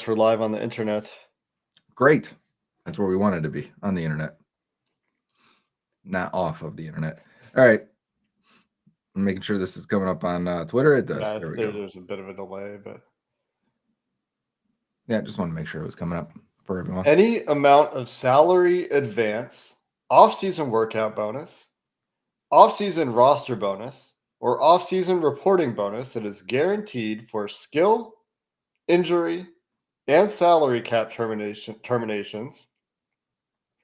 we're live on the internet. Great. That's where we wanted to be, on the internet. Not off of the internet. All right. I'm making sure this is coming up on Twitter. It does. Yeah, there we go. There's a bit of a delay, but Yeah, just want to make sure it was coming up for everyone. any amount of salary advance, off-season workout bonus, off-season roster bonus, or off-season reporting bonus that is guaranteed for skill, injury, and salary cap terminations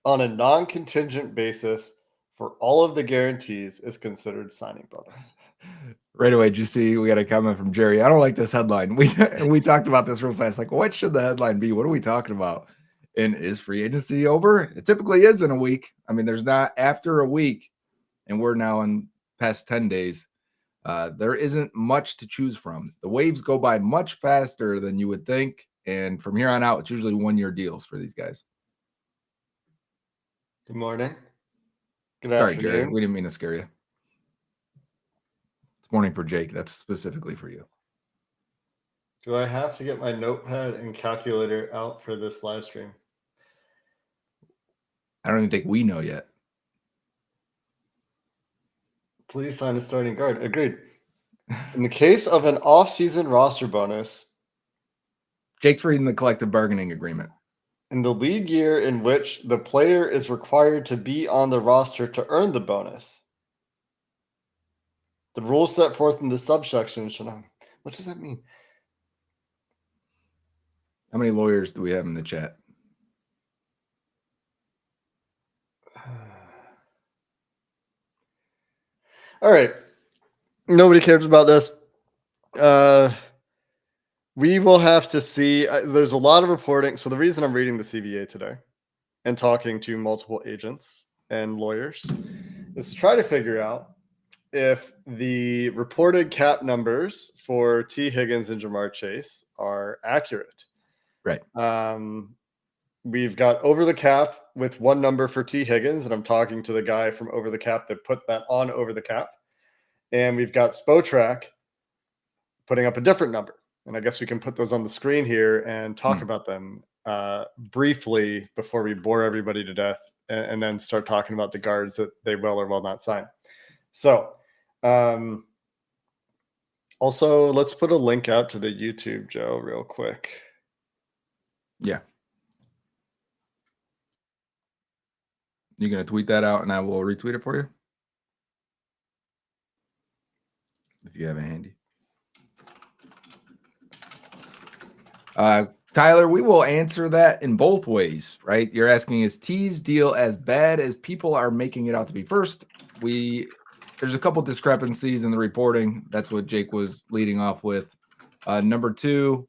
on a non-contingent basis for all of the guarantees is considered signing bonus. Right away, did you see we got a comment from Jerry? I don't like this headline. We talked about this real fast. Like, what should the headline be? What are we talking about? And is free agency over? It typically is in a week. I mean, there's not after a week, and we're now in past 10 days. There isn't much to choose from. The waves go by much faster than you would think. And from here on out, it's usually 1-year deals for these guys. Good morning. Good Sorry, afternoon. Jerry. We didn't mean to scare you. It's morning for Jake. That's specifically for you. Do I have to get my notepad and calculator out for this live stream? I don't even think we know yet. Please sign a starting guard. Agreed. In the case of an off-season roster bonus, Jake's reading the collective bargaining agreement. in the league year in which the player is required to be on the roster to earn the bonus, the rules set forth in the subsection should not. What does that mean? How many lawyers do we have in the chat? All right. Nobody cares about this. We will have to see. There's a lot of reporting. So the reason I'm reading the CBA today and talking to multiple agents and lawyers is to try to figure out if the reported cap numbers for T. Higgins and Jamar Chase are accurate. Right. We've got Over the Cap with one number for T. Higgins, and I'm talking to the guy from Over the Cap that put that on Over the Cap. And we've got Spotrac putting up a different number. And I guess we can put those on the screen here and talk about them briefly before we bore everybody to death and then start talking about the guards that they will or will not sign. So also, let's put a link out to the YouTube, Joe, real quick. Yeah. You going to tweet that out and I will retweet it for you? If you have it handy. Tyler, we will answer that in both ways, right? You're asking, is T's deal as bad as people are making it out to be? First, there's a couple discrepancies in the reporting. That's what Jake was leading off with. Number two,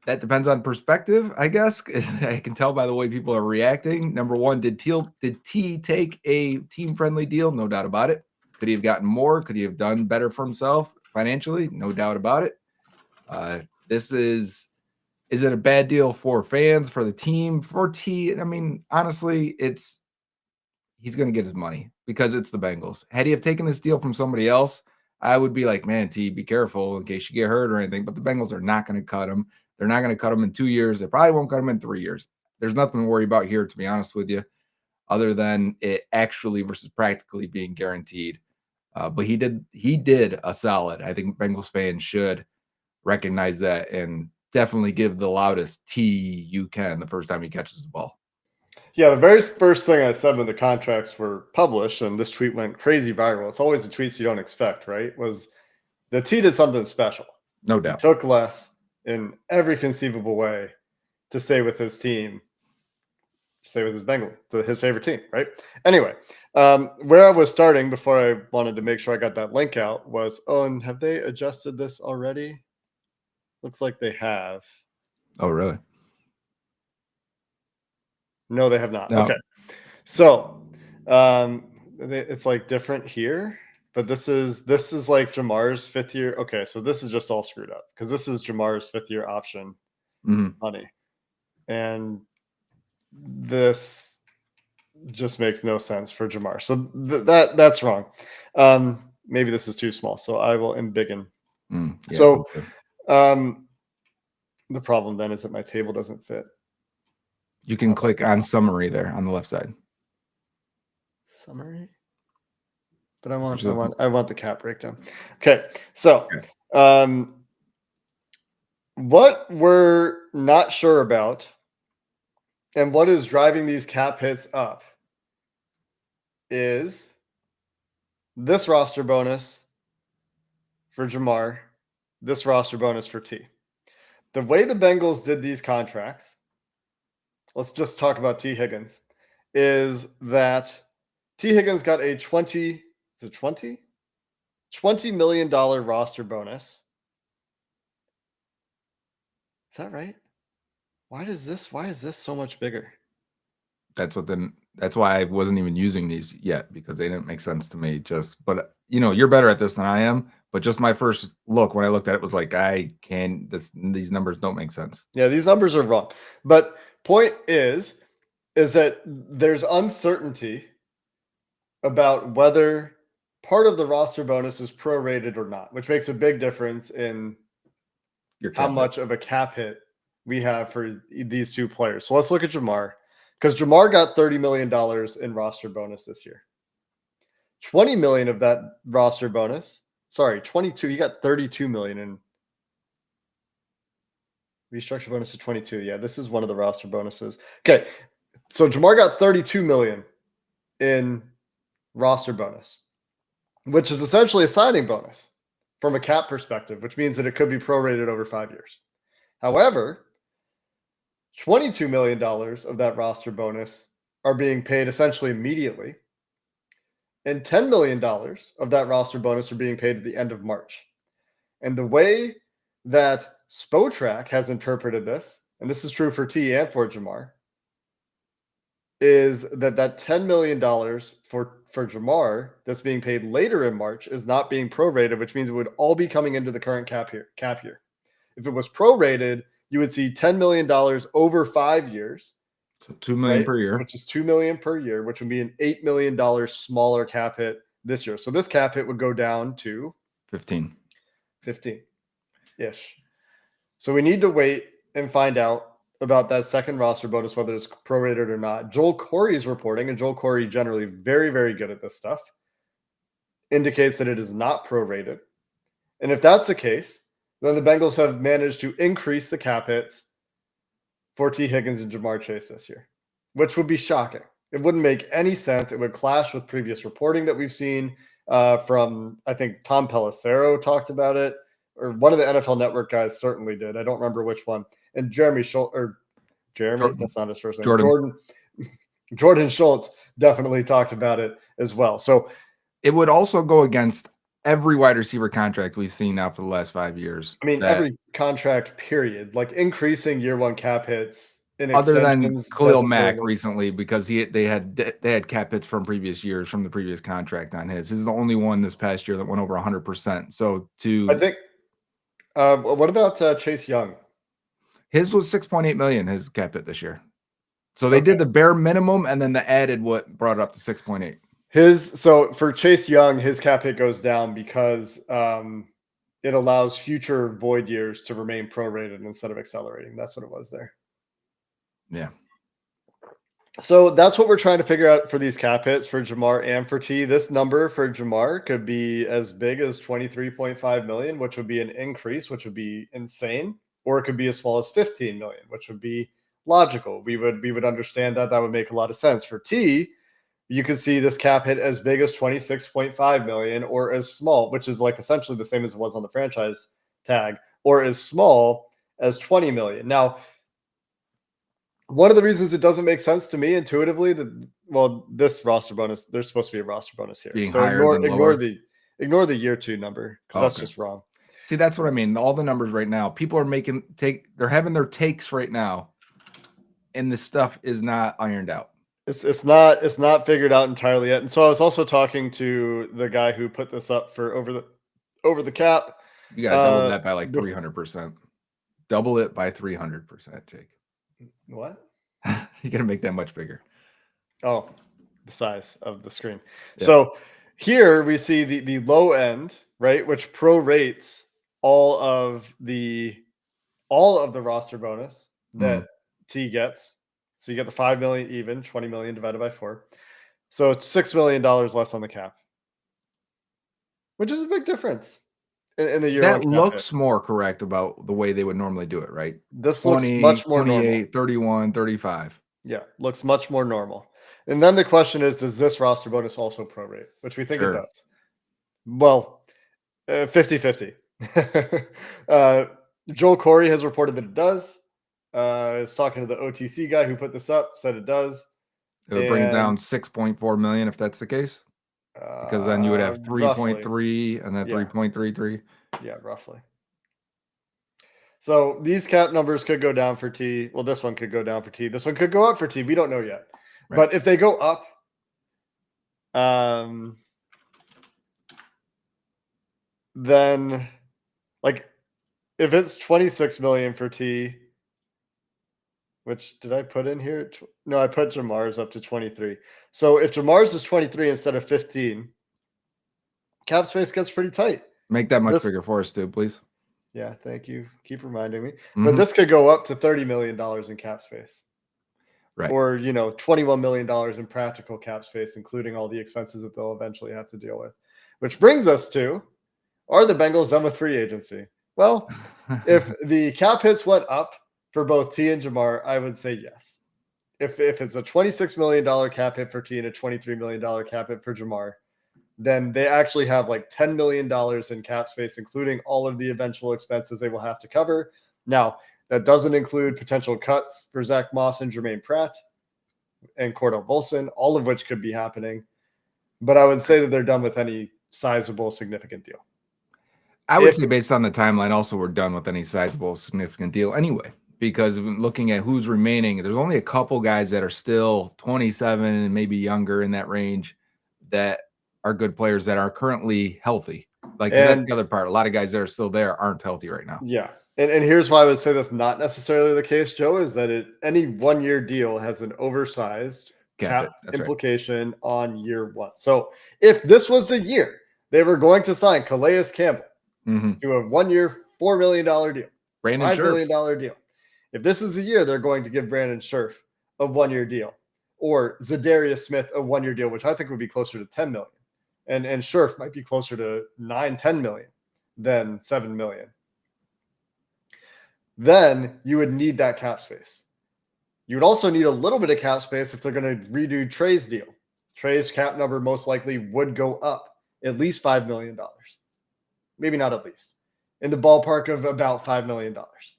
that depends on perspective, I guess. I can tell by the way people are reacting. Number one, did T take a team-friendly deal? No doubt about it. Could he have gotten more? Could he have done better for himself financially? No doubt about it. Is it a bad deal for fans, for the team, for T? I mean, honestly, he's going to get his money because it's the Bengals. Had he have taken this deal from somebody else, I would be like, man, T, be careful in case you get hurt or anything. But the Bengals are not going to cut him. They're not going to cut him in 2 years. They probably won't cut him in 3 years. There's nothing to worry about here, to be honest with you, other than it actually versus practically being guaranteed. But he did a solid. I think Bengals fans should recognize that and definitely give the loudest T you can the first time he catches the ball. Yeah, the very first thing I said when the contracts were published, and this tweet went crazy viral, it's always the tweets you don't expect, right? Was the T did something special. No doubt. He took less in every conceivable way to stay with his team, stay with his Bengals, to his favorite team, right? Anyway, where I was starting before I wanted to make sure I got that link out was, and have they adjusted this already? Looks like they have. Oh, really? No, they have not. No. Okay. So it's like different here, but this is like Jamar's 5th year. Okay, so this is just all screwed up because this is Jamar's 5th year option money. And this just makes no sense for Jamar. So that's wrong. Maybe this is too small. So I will embiggen. Yeah, so The problem then is that my table doesn't fit. You can click on summary there on the left side. Summary. But I want the cap breakdown. Okay, so what we're not sure about and what is driving these cap hits up is this roster bonus for Jamar, this roster bonus for T. The way the Bengals did these contracts, let's just talk about T. Higgins, is that T. Higgins got a $20 million roster bonus. Is that right? Why is this so much bigger? That's why I wasn't even using these yet, because they didn't make sense to me. But you're better at this than I am. But just my first look when I looked at it was like, these numbers don't make sense. Yeah, these numbers are wrong. But point is that there's uncertainty about whether part of the roster bonus is prorated or not, which makes a big difference in how much of a cap hit we have for these two players. So let's look at Jamar, because Jamar got $30 million in roster bonus this year. 20 million of that roster bonus. Sorry, 22. He got 32 million in restructure bonus to 22. Yeah, this is one of the roster bonuses. Okay, so Jamar got 32 million in roster bonus, which is essentially a signing bonus from a cap perspective, which means that it could be prorated over 5 years. However, $22 million of that roster bonus are being paid essentially immediately, and $10 million of that roster bonus are being paid at the end of March. And the way that Spotrac has interpreted this, and this is true for T and for Jamar, is that $10 million for Jamar that's being paid later in March is not being prorated, which means it would all be coming into the current cap year. If it was prorated, you would see $10 million over 5 years. So $2 million per year. Which is $2 million per year, which would be an $8 million smaller cap hit this year. So this cap hit would go down to 15-ish. So we need to wait and find out about that second roster bonus, whether it's prorated or not. Joel Corey's reporting, and Joel Corey generally very, very good at this stuff, indicates that it is not prorated. And if that's the case, then the Bengals have managed to increase the cap hits for T. Higgins and Jamar Chase this year, which would be shocking. It wouldn't make any sense. It would clash with previous reporting that we've seen from, I think, Tom Pelissero talked about it, or one of the NFL Network guys certainly did. I don't remember which one. And that's not his first name. Jordan Schultz definitely talked about it as well. So it would also go against every wide receiver contract we've seen now for the last 5 years. I mean, every contract period, like increasing year one cap hits in other than Khalil Mack recently, because they had cap hits from previous years from the previous contract on his. This is the only one this past year that went over 100%. So I think. What about Chase Young? His was 6.8 million. His cap hit this year. So they did the bare minimum, and then the added what brought it up to 6.8. So for Chase Young, his cap hit goes down because it allows future void years to remain prorated instead of accelerating. That's what it was there. Yeah. So that's what we're trying to figure out for these cap hits for Jamar and for T. This number for Jamar could be as big as 23.5 million, which would be an increase, which would be insane, or it could be as small as 15 million, which would be logical. We would understand that would make a lot of sense. For T, you could see this cap hit as big as 26.5 million, or as small, which is like essentially the same as it was on the franchise tag, or as small as 20 million. Now, one of the reasons it doesn't make sense to me intuitively this roster bonus, there's supposed to be a roster bonus here. So ignore the year 2 number, because that's just wrong. See, that's what I mean. All the numbers right now, people are they're having their takes right now, and this stuff is not ironed out. It's not figured out entirely yet. And so I was also talking to the guy who put this up for over the cap. You got to double that by like 300%. Double it by 300%, Jake. What? You got to make that much bigger. Oh, the size of the screen. Yeah. So here we see the low end, right, which prorates all of the all of the roster bonus that Mm. T gets. So you get the 5 million even, 20 million divided by 4. So it's $6 million less on the cap, which is a big difference in the year one That cap hit. looks more correct about the way they would normally do it, right? This looks 20, much more normal. 28, 31, 35. Yeah, looks much more normal. And then the question is, does this roster bonus also prorate? Which we think it Sure. does. Well, 50-50. Joel Corey has reported that it does. I was talking to the OTC guy who put this up, said it does. It would bring it down And 6.4 million if that's the case. Because then you would have roughly. 3.3 and then Yeah. 3.33. Yeah, roughly. So these cap numbers could go down for T. Well, this one could go down for T. This one could go up for T. We don't know yet. Right. But if they go up, then like if it's 26 million for T, which did I put in here? No, I put Jamar's up to 23. So if Jamar's is 23 instead of 15, cap space gets pretty tight. Make that much This- bigger for us, too, please. Yeah, thank you. Keep reminding me. Mhm. But this could go up to $30 million in cap space. Right. Or, $21 million in practical cap space, including all the expenses that they'll eventually have to deal with. Which brings us to, are the Bengals done with free agency? Well, if the cap hits went up for both T and Jamar, I would say yes. If it's a $26 million cap hit for T and a $23 million cap hit for Jamar, then they actually have like $10 million in cap space, including all of the eventual expenses they will have to cover. Now, that doesn't include potential cuts for Zach Moss and Jermaine Pratt and Cordell Volson, all of which could be happening. But I would say that they're done with any sizable, significant deal. I would say based on the timeline, also we're done with any sizable, significant deal anyway. Because looking at who's remaining, there's only a couple guys that are still 27 and maybe younger in that range that are good players that are currently healthy. Like that's the other part. A lot of guys that are still there aren't healthy right now. Yeah. And here's why I would say that's not necessarily the case, Joe, is that any 1 year deal has an oversized cap implication on year one. So if this was the year they were going to sign Calais Campbell to a 1 year, $4 million deal, $5 million deal. If this is the year they're going to give Brandon Scherf a 1 year deal, or Zadarius Smith a 1 year deal, which I think would be closer to 10 million. And Scherf might be closer to 9-10 million than 7 million. Then you would need that cap space. You would also need a little bit of cap space if they're going to redo Trey's deal. Trey's cap number most likely would go up at least $5 million. Maybe not at least. In the ballpark of about $5 million.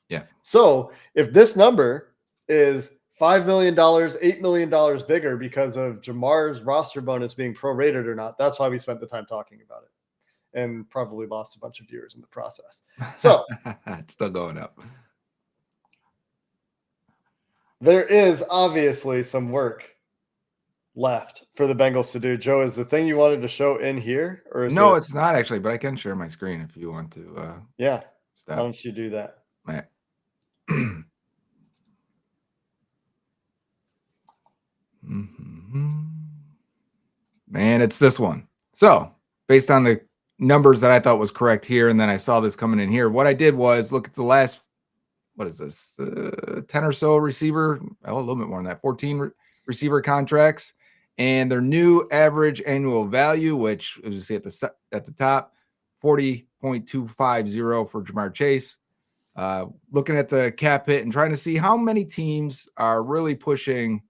Yeah. So if this number is $5 million, $8 million bigger because of Jamar's roster bonus being prorated or not, that's why we spent the time talking about it. And probably lost a bunch of viewers in the process. So it's still going up. There is obviously some work left for the Bengals to do. Joe, is the thing you wanted to show in here, or is no, it's not actually, but I can share my screen if you want to. Yeah. Stop. Why don't you do that? Right. And it's this one. So based on the numbers that I thought was correct here, and then I saw this coming in here, what I did was look at the last, what is this, 10 or so receiver, a little bit more than that, 14 receiver contracts, and their new average annual value, which as you see at the top, 40.250 for Jamar Chase. Looking at the cap hit and trying to see how many teams are really pushing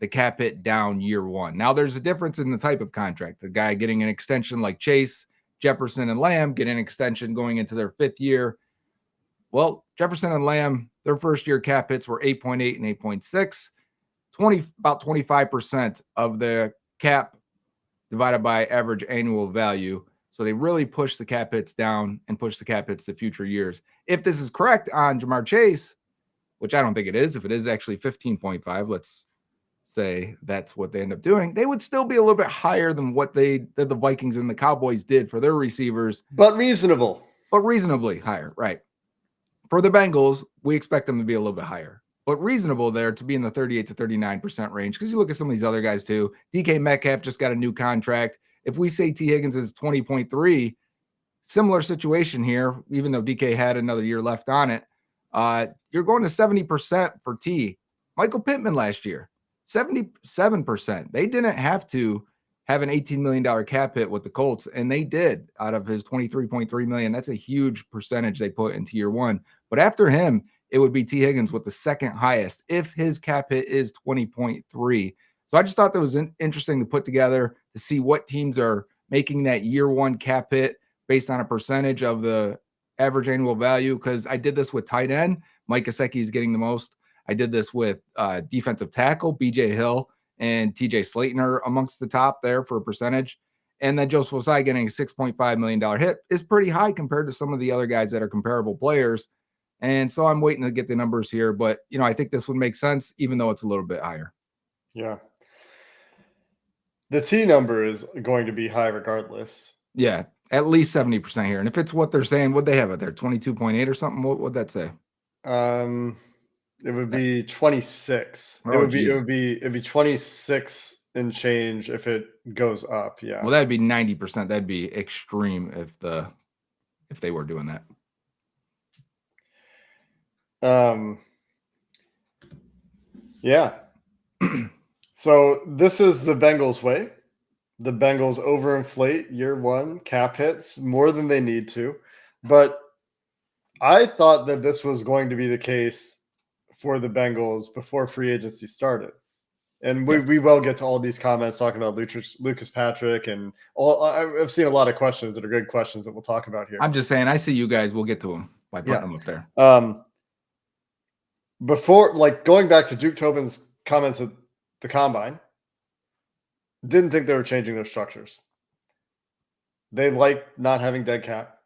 the cap hit down year one. Now, there's a difference in the type of contract. The guy getting an extension like Chase, Jefferson, and Lamb get an extension going into their 5th year. Well, Jefferson and Lamb, their first year cap hits were 8.8 and 8.6, about 25% of the cap divided by average annual value. So they really push the cap hits down and push the cap hits to future years. If this is correct on Jamar Chase, which I don't think it is, if it is actually 15.5, let's say that's what they end up doing, they would still be a little bit higher than what the Vikings and the Cowboys did for their receivers. But reasonable. But reasonably higher, right? For the Bengals, we expect them to be a little bit higher, but reasonable there to be in the 38 to 39% range. Because you look at some of these other guys too. DK Metcalf just got a new contract. If we say T. Higgins is 20.3, similar situation here, even though DK had another year left on it. You're going to 70% for T. Michael Pittman last year, 77%. They didn't have to have an $18 million cap hit with the Colts, and they did out of his $23.3 million. That's a huge percentage they put into year one. But after him, it would be T. Higgins with the second highest if his cap hit is 20.3. So I just thought that was interesting to put together to see what teams are making that year one cap hit based on a percentage of the average annual value. Because I did this with tight end. Mike Gesicki is getting the most. I did this with defensive tackle, BJ Hill and TJ Slayton are amongst the top there for a percentage. And then Joseph Osai getting a $6.5 million hit is pretty high compared to some of the other guys that are comparable players. And so I'm waiting to get the numbers here. But, I think this would make sense, even though it's a little bit higher. Yeah. The T number is going to be high regardless. Yeah, at least 70% here. And if it's what they're saying, what they have it there, 22.8 or something, what would that say? It would be 26. Oh, It'd be 26 and change if it goes up. Yeah. Well, that'd be 90%. That'd be extreme if they were doing that. Yeah. So this is the Bengals way. The Bengals overinflate year one cap hits more than they need to. But I thought that this was going to be the case for the Bengals before free agency started. And we will get to all these comments talking about Lucas Patrick and all. I've seen a lot of questions that are good questions that we'll talk about here. I'm just saying, I see you guys. We'll get to them by putting them up there. Before, going back to Duke Tobin's comments at the Combine, didn't think they were changing their structures. They like not having dead cap,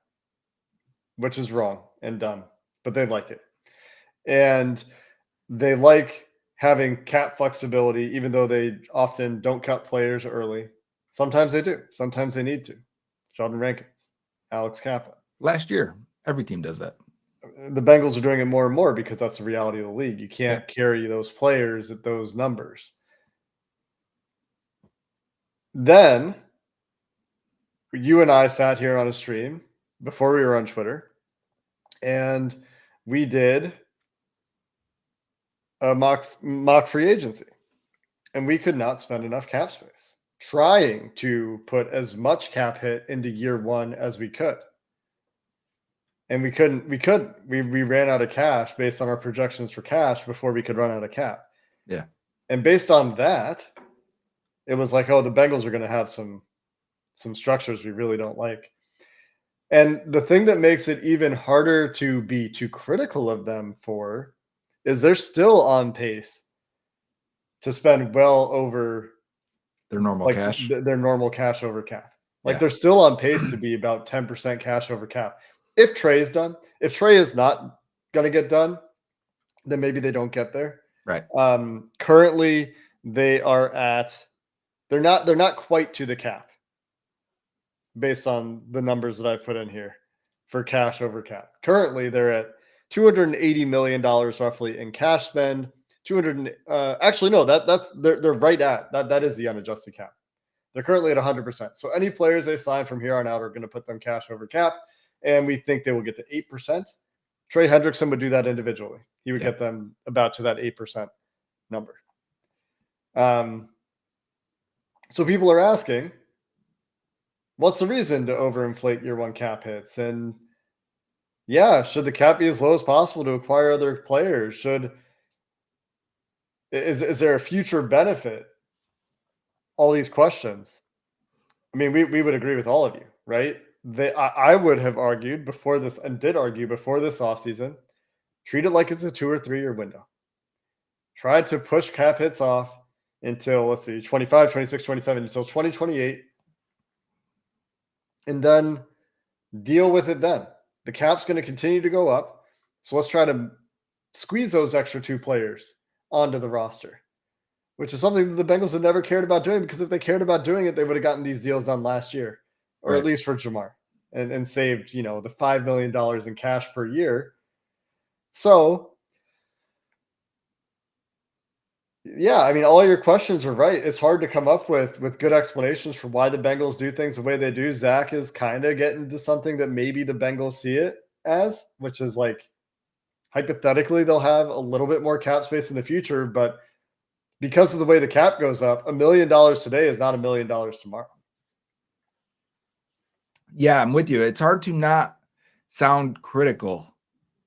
which is wrong and dumb, but they like it. And they like having cap flexibility, even though they often don't cut players early. Sometimes they do. Sometimes they need to. Sheldon Rankins, Alex Kappa. Last year, every team does that. The Bengals are doing it more and more because that's the reality of the league. You can't carry those players at those numbers. Then you and I sat here on a stream before we were on Twitter, and we did a mock free agency, and we could not spend enough cap space trying to put as much cap hit into year one as we could. And we couldn't. We ran out of cash based on our projections for cash before we could run out of cap. Yeah. And based on that, it was like, oh, the Bengals are going to have some structures we really don't like. And the thing that makes it even harder to be too critical of them for is they're still on pace to spend well over their normal cash. Their normal cash over cap. They're still on pace to be about 10% cash over cap. If Trey is done, if Trey is not going to get done, then maybe they don't get there. Right. Currently, they're not quite to the cap based on the numbers that I've put in here for cash over cap. Currently, they're at $280 million roughly in cash spend. Actually, no, they're right at that is the unadjusted cap. They're currently at 100%. So any players they sign from here on out are going to put them cash over cap. And we think they will get to 8%. Trey Hendrickson would do that individually. He would get them about to that 8% number. So people are asking, what's the reason to overinflate year one cap hits? And should the cap be as low as possible to acquire other players? Is there a future benefit? All these questions. I mean, we would agree with all of you, right? I would have argued before this and did argue before this offseason, treat it like it's a 2 or 3 year window. Try to push cap hits off until, 25, 26, 27, until 2028. And then deal with it then. The cap's going to continue to go up. So let's try to squeeze those extra 2 players onto the roster, which is something that the Bengals have never cared about doing, because if they cared about doing it, they would have gotten these deals done last year. Or at least for Jamar, and saved, the $5 million in cash per year. So, I mean, all your questions are right. It's hard to come up with good explanations for why the Bengals do things the way they do. Zach is kind of getting to something that maybe the Bengals see it as, which is hypothetically they'll have a little bit more cap space in the future, but because of the way the cap goes up, $1 million today is not $1 million tomorrow. Yeah, I'm with you. It's hard to not sound critical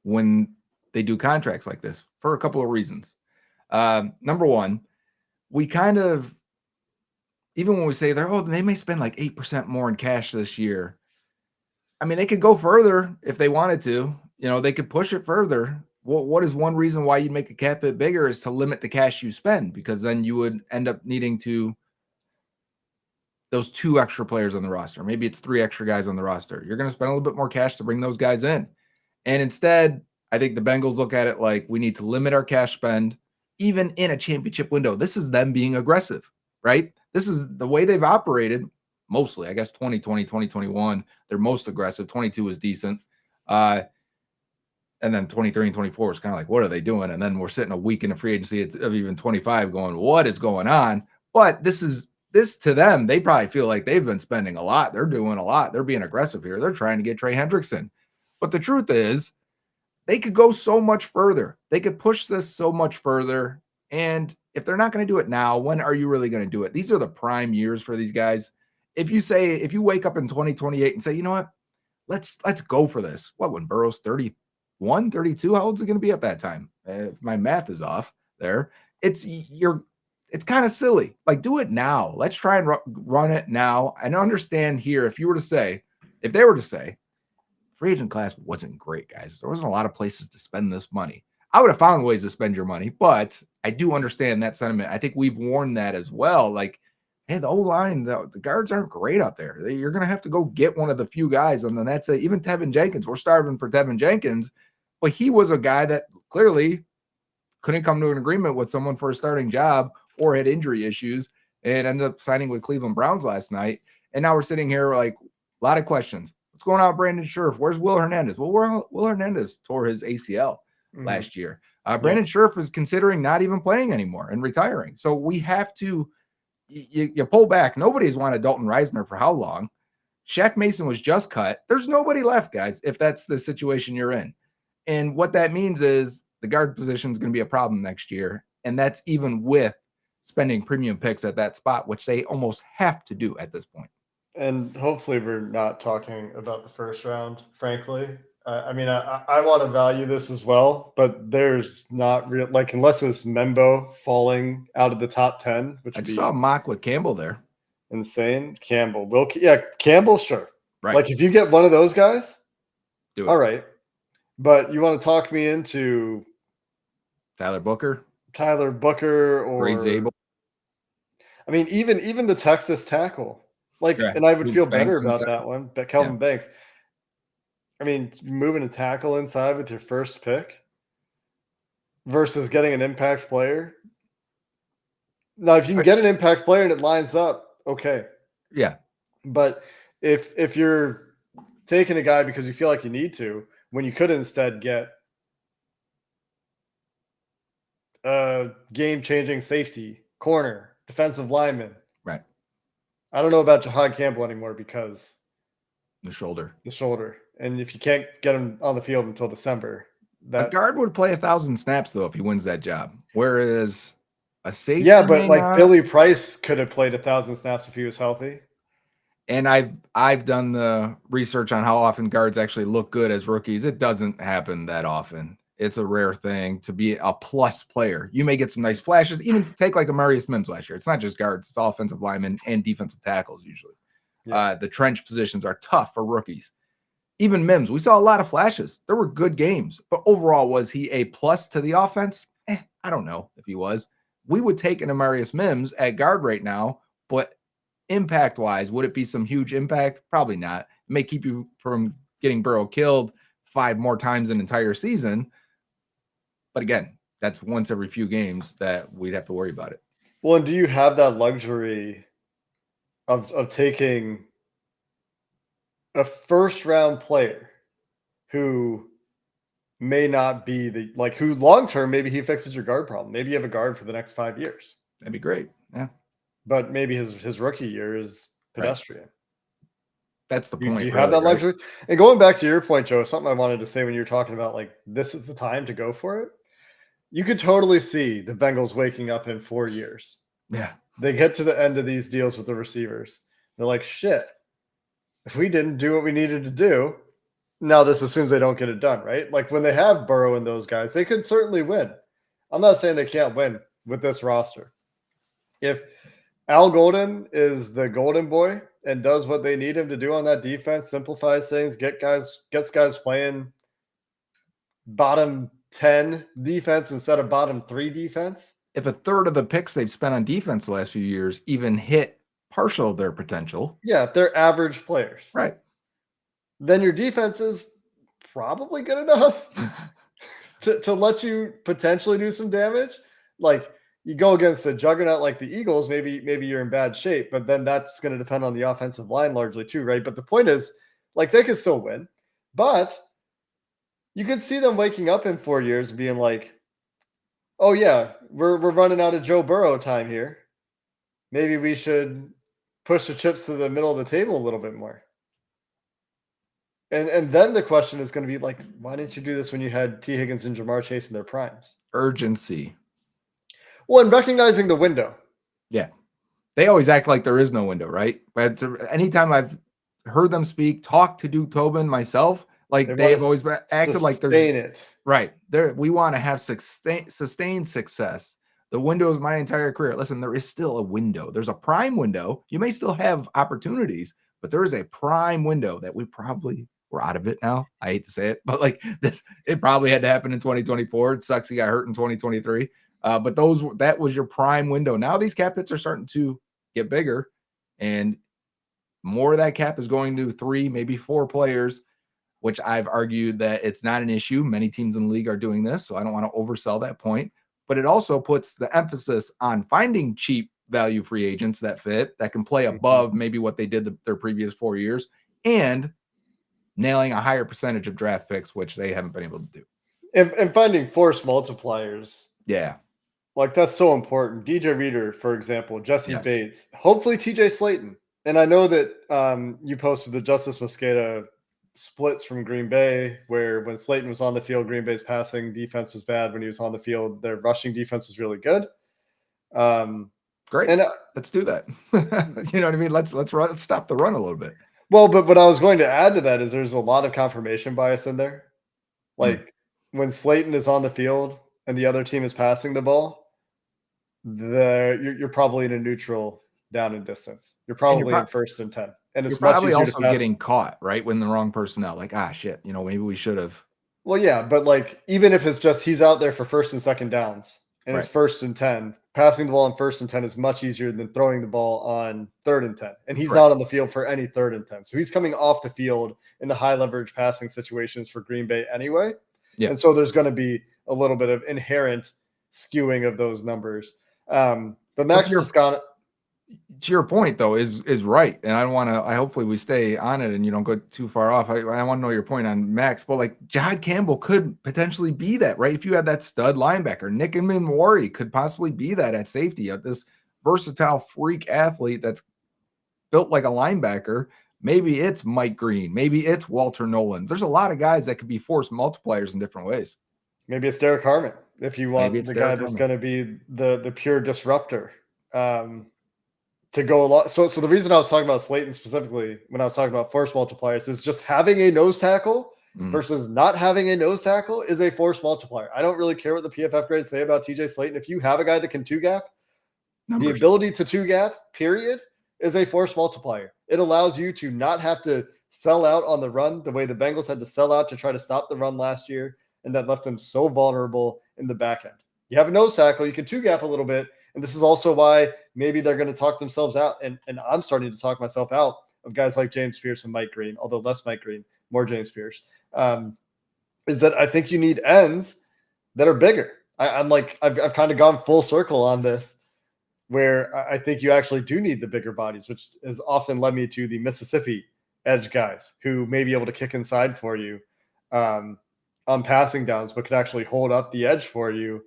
when they do contracts like this for a couple of reasons. Number one, we kind of, even when we say they may spend like 8% more in cash this year. I mean, they could go further if they wanted to. They could push it further. What is one reason why you'd make a cap hit bigger is to limit the cash you spend, because then you would end up needing those 2 extra players on the roster. Maybe it's 3 extra guys on the roster. You're going to spend a little bit more cash to bring those guys in. And instead, I think the Bengals look at it like we need to limit our cash spend, even in a championship window. This is them being aggressive, right? This is the way they've operated mostly. I guess 2020, 2021, they're most aggressive. 22 is decent. And then 23 and 24 is kind of like, what are they doing? And then we're sitting a week in a free agency of even 25 going, what is going on? But this to them, they probably feel like they've been spending a lot. They're doing a lot. They're being aggressive here. They're trying to get Trey Hendrickson. But the truth is, they could go so much further. They could push this so much further. And if they're not going to do it now, when are you really going to do it? These are the prime years for these guys. If you wake up in 2028 and say, you know what, let's go for this. What, when Burrow's 31, 32? How old is it going to be at that time? If my math is off there, it's kind of silly. Like, do it now. Let's try and run it now. And understand here, if they were to say, free agent class wasn't great, guys. There wasn't a lot of places to spend this money. I would have found ways to spend your money, but I do understand that sentiment. I think we've warned that as well. Like, hey, the O-line, the guards aren't great out there. You're going to have to go get one of the few guys, and then that's it. Even Tevin Jenkins, we're starving for Tevin Jenkins, but he was a guy that clearly couldn't come to an agreement with someone for a starting job or had injury issues and ended up signing with Cleveland Browns last night. And now we're sitting here like a lot of questions. What's going on with Brandon Scherf? Where's Will Hernandez? Well, Will Hernandez tore his ACL last year. Brandon Scherf is considering not even playing anymore and retiring. So we have to you pull back. Nobody's wanted Dalton Reisner for how long? Shaq Mason was just cut. There's nobody left, guys, if that's the situation you're in. And what that means is the guard position is going to be a problem next year. And that's even with spending premium picks at that spot, which they almost have to do at this point. And hopefully we're not talking about the first round, frankly. I mean, I want to value this as well, but there's not real, like, unless it's Membo falling out of the top 10, which I would just be saw a mock with Campbell there. insane. Campbell, Campbell, sure. Right. Like, if you get one of those guys, Do it. all right. But you want to talk me into Tyler Booker or Ray Zabel. I mean, even the Texas tackle. Like, Yeah, and I would feel Banks better about inside. that one, but Kelvin Banks. I mean, moving a tackle inside with your first pick versus getting an impact player. Now, if you can get an impact player and it lines up, okay. Yeah. But if you're taking a guy because you feel like you need to, when you could instead get a game-changing safety, corner, defensive lineman. Right. I don't know about Jahad Campbell anymore because the shoulder. And if you can't get him on the field until December, a guard would play 1,000 snaps though if he wins that job. Whereas a safety, but like Billy Price could have played 1,000 snaps if he was healthy. And I've done the research on how often guards actually look good as rookies. It doesn't happen that often. It's a rare thing to be a plus player. You may get some nice flashes, even to take like Amarius Mims last year. It's not just guards, it's offensive linemen and defensive tackles usually. Yeah. The trench positions are tough for rookies. Even Mims, we saw a lot of flashes. There were good games, but overall, was he a plus to the offense? I don't know if he was. We would take an Amarius Mims at guard right now, but impact-wise, would it be some huge impact? Probably not. It may keep you from getting Burrow killed 5 more times an entire season. But again, that's once every few games that we'd have to worry about it. Well, and do you have that luxury of taking a first-round player who may not be who long-term, maybe he fixes your guard problem. Maybe you have a guard for the next 5 years. That'd be great. Yeah. But maybe his rookie year is pedestrian. Right. That's the Do point, you have really, that right? luxury? And going back to your point, Joe, something I wanted to say when you were talking about like this is the time to go for it. You could totally see the Bengals waking up in 4 years. Yeah. They get to the end of these deals with the receivers. They're like, shit, if we didn't do what we needed to do, now this assumes they don't get it done, right? Like when they have Burrow and those guys, they could certainly win. I'm not saying they can't win with this roster. If Al Golden is the golden boy and does what they need him to do on that defense, simplifies things, gets guys playing bottom 10 defense instead of bottom 3 defense. If a third of the picks they've spent on defense the last few years even hit partial of their potential, Yeah, if they're average players, right? then your defense is probably good enough to let you potentially do some damage. Like you go against a juggernaut like the Eagles, maybe you're in bad shape, but then that's going to depend on the offensive line largely too, right? But the point is, like they could still win, but you could see them waking up in 4 years being like, oh yeah, we're running out of Joe Burrow time here. Maybe we should push the chips to the middle of the table a little bit more. And then the question is going to be like, why didn't you do this when you had T. Higgins and Jamar Chase in their primes? Urgency. Well, and recognizing the window. Yeah. They always act like there is no window, right? But anytime I've heard them speak, talk to Duke Tobin myself, like They they've want always to acted like there's sustain it. right there. We want to have sustained success. The window is my entire career. Listen, there is still a window. There's a prime window. You may still have opportunities, but there is a prime window that we're out of it now. I hate to say it, but like this, it probably had to happen in 2024. It sucks he got hurt in 2023. But that was your prime window. Now these cap hits are starting to get bigger, and more of that cap is going to 3, maybe 4 players, which I've argued that it's not an issue. Many teams in the league are doing this, so I don't want to oversell that point. But it also puts the emphasis on finding cheap value free agents that fit, that can play above maybe what they did their previous 4 years, and nailing a higher percentage of draft picks, which they haven't been able to do. And finding force multipliers. Yeah. Like that's so important. DJ Reader, for example, Jesse Yes. Bates, hopefully TJ Slayton. And I know that you posted the Justice Mosqueda splits from Green Bay, where when Slayton was on the field, Green Bay's passing defense was bad. When he was on the field, their rushing defense was really good. Great. And let's do that. You know what I mean? Let's stop the run a little bit. Well, but what I was going to add to that is there's a lot of confirmation bias in there. Like when Slayton is on the field and the other team is passing the ball, you're probably in a neutral down and distance. You're probably in 1st and 10. And it's you're much probably easier also to pass. Getting caught, right? When the wrong personnel, like, shit, maybe we should have. Well, yeah, but like even if it's just he's out there for 1st and 2nd downs and it's 1st and 10, passing the ball on 1st and 10 is much easier than throwing the ball on 3rd and 10. And he's not on the field for any 3rd and 10. So he's coming off the field in the high leverage passing situations for Green Bay anyway. Yeah. And so there's going to be a little bit of inherent skewing of those numbers. But Max Toscano, to your point though, is right. And I hopefully we stay on it and you don't go too far off. I want to know your point on Max, but like Jahad Campbell could potentially be that, right? If you had that stud linebacker, Nick Minwari could possibly be that at safety, this versatile freak athlete that's built like a linebacker. Maybe it's Mike Green. Maybe it's Walter Nolan. There's a lot of guys that could be force multipliers in different ways. Maybe it's Derek Harmon if you want the guy that's going to be the pure disruptor. To go a lot. So the reason I was talking about Slayton specifically when I was talking about force multipliers is just having a nose tackle versus not having a nose tackle is a force multiplier. I don't really care what the PFF grades say about TJ Slayton. If you have a guy that can 2-gap, the ability to 2-gap, period, is a force multiplier. It allows you to not have to sell out on the run the way the Bengals had to sell out to try to stop the run last year, and that left them so vulnerable in the back end. You have a nose tackle, you can 2-gap a little bit, and this is also why maybe they're going to talk themselves out. And I'm starting to talk myself out of guys like James Pierce and Mike Green, although less Mike Green, more James Pierce, is that I think you need ends that are bigger. I've kind of gone full circle on this, where I think you actually do need the bigger bodies, which has often led me to the Mississippi edge guys who may be able to kick inside for you on passing downs, but could actually hold up the edge for you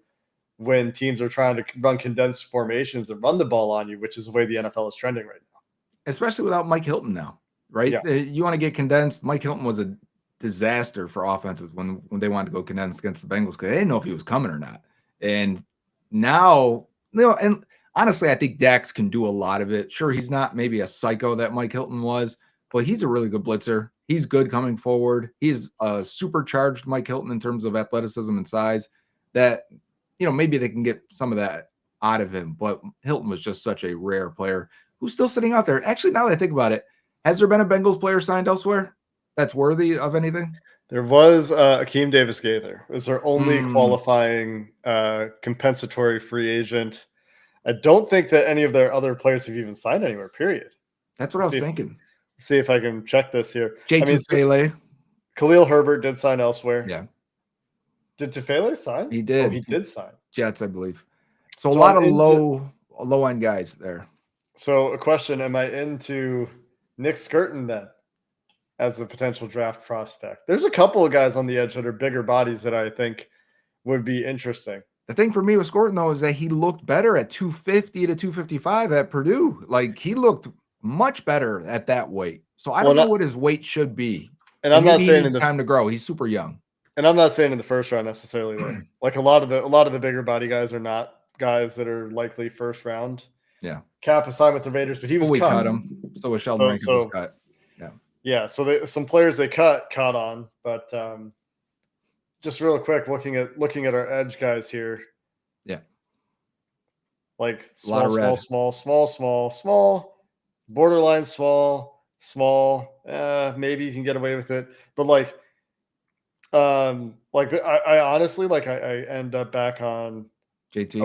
when teams are trying to run condensed formations and run the ball on you, which is the way the NFL is trending right now. Especially without Mike Hilton now. right? Yeah. You want to get condensed. Mike Hilton was a disaster for offenses when they wanted to go condensed against the Bengals because they didn't know if he was coming or not. And now, and honestly, I think Dax can do a lot of it. Sure, he's not maybe a psycho that Mike Hilton was, but he's a really good blitzer. He's good coming forward. He's a supercharged Mike Hilton in terms of athleticism and size that, maybe they can get some of that out of him. But Hilton was just such a rare player who's still sitting out there. Actually, now that I think about it, has there been a Bengals player signed elsewhere that's worthy of anything? There was Akeem Davis Gaither. It was their only Mm, qualifying compensatory free agent. I don't think that any of their other players have even signed anywhere, period. that's what I Let's was thinking. see if I can check this here. Jay I mean, Tufele. Khalil Herbert did sign elsewhere. Yeah, Did Tufele sign? he Oh, did. he did sign. Jets, I believe. So a So lot I'm of into. low end guys there. So a question: am I into Nick Skirton then as a potential draft prospect? There's a couple of guys on the edge that are bigger bodies that I think would be interesting. The thing for me with Scorton, though, is that he looked better at 250 to 255 at Purdue. Like, he looked much better at that weight. So I Well, don't know what his weight should be. and And I'm not maybe he saying needs time to grow. He's super young. I'm not saying in the first round necessarily though. Like a lot of the bigger body guys are not guys that are likely first round. Yeah. Cap assigned with the Raiders, but he was We cut. cut him. So was Sheldon Rankins was cut. Yeah. So some players they caught on, but just real quick, looking at our edge guys here. Yeah. Like lot of small, borderline small. Maybe you can get away with it, but I honestly I end up back on JT.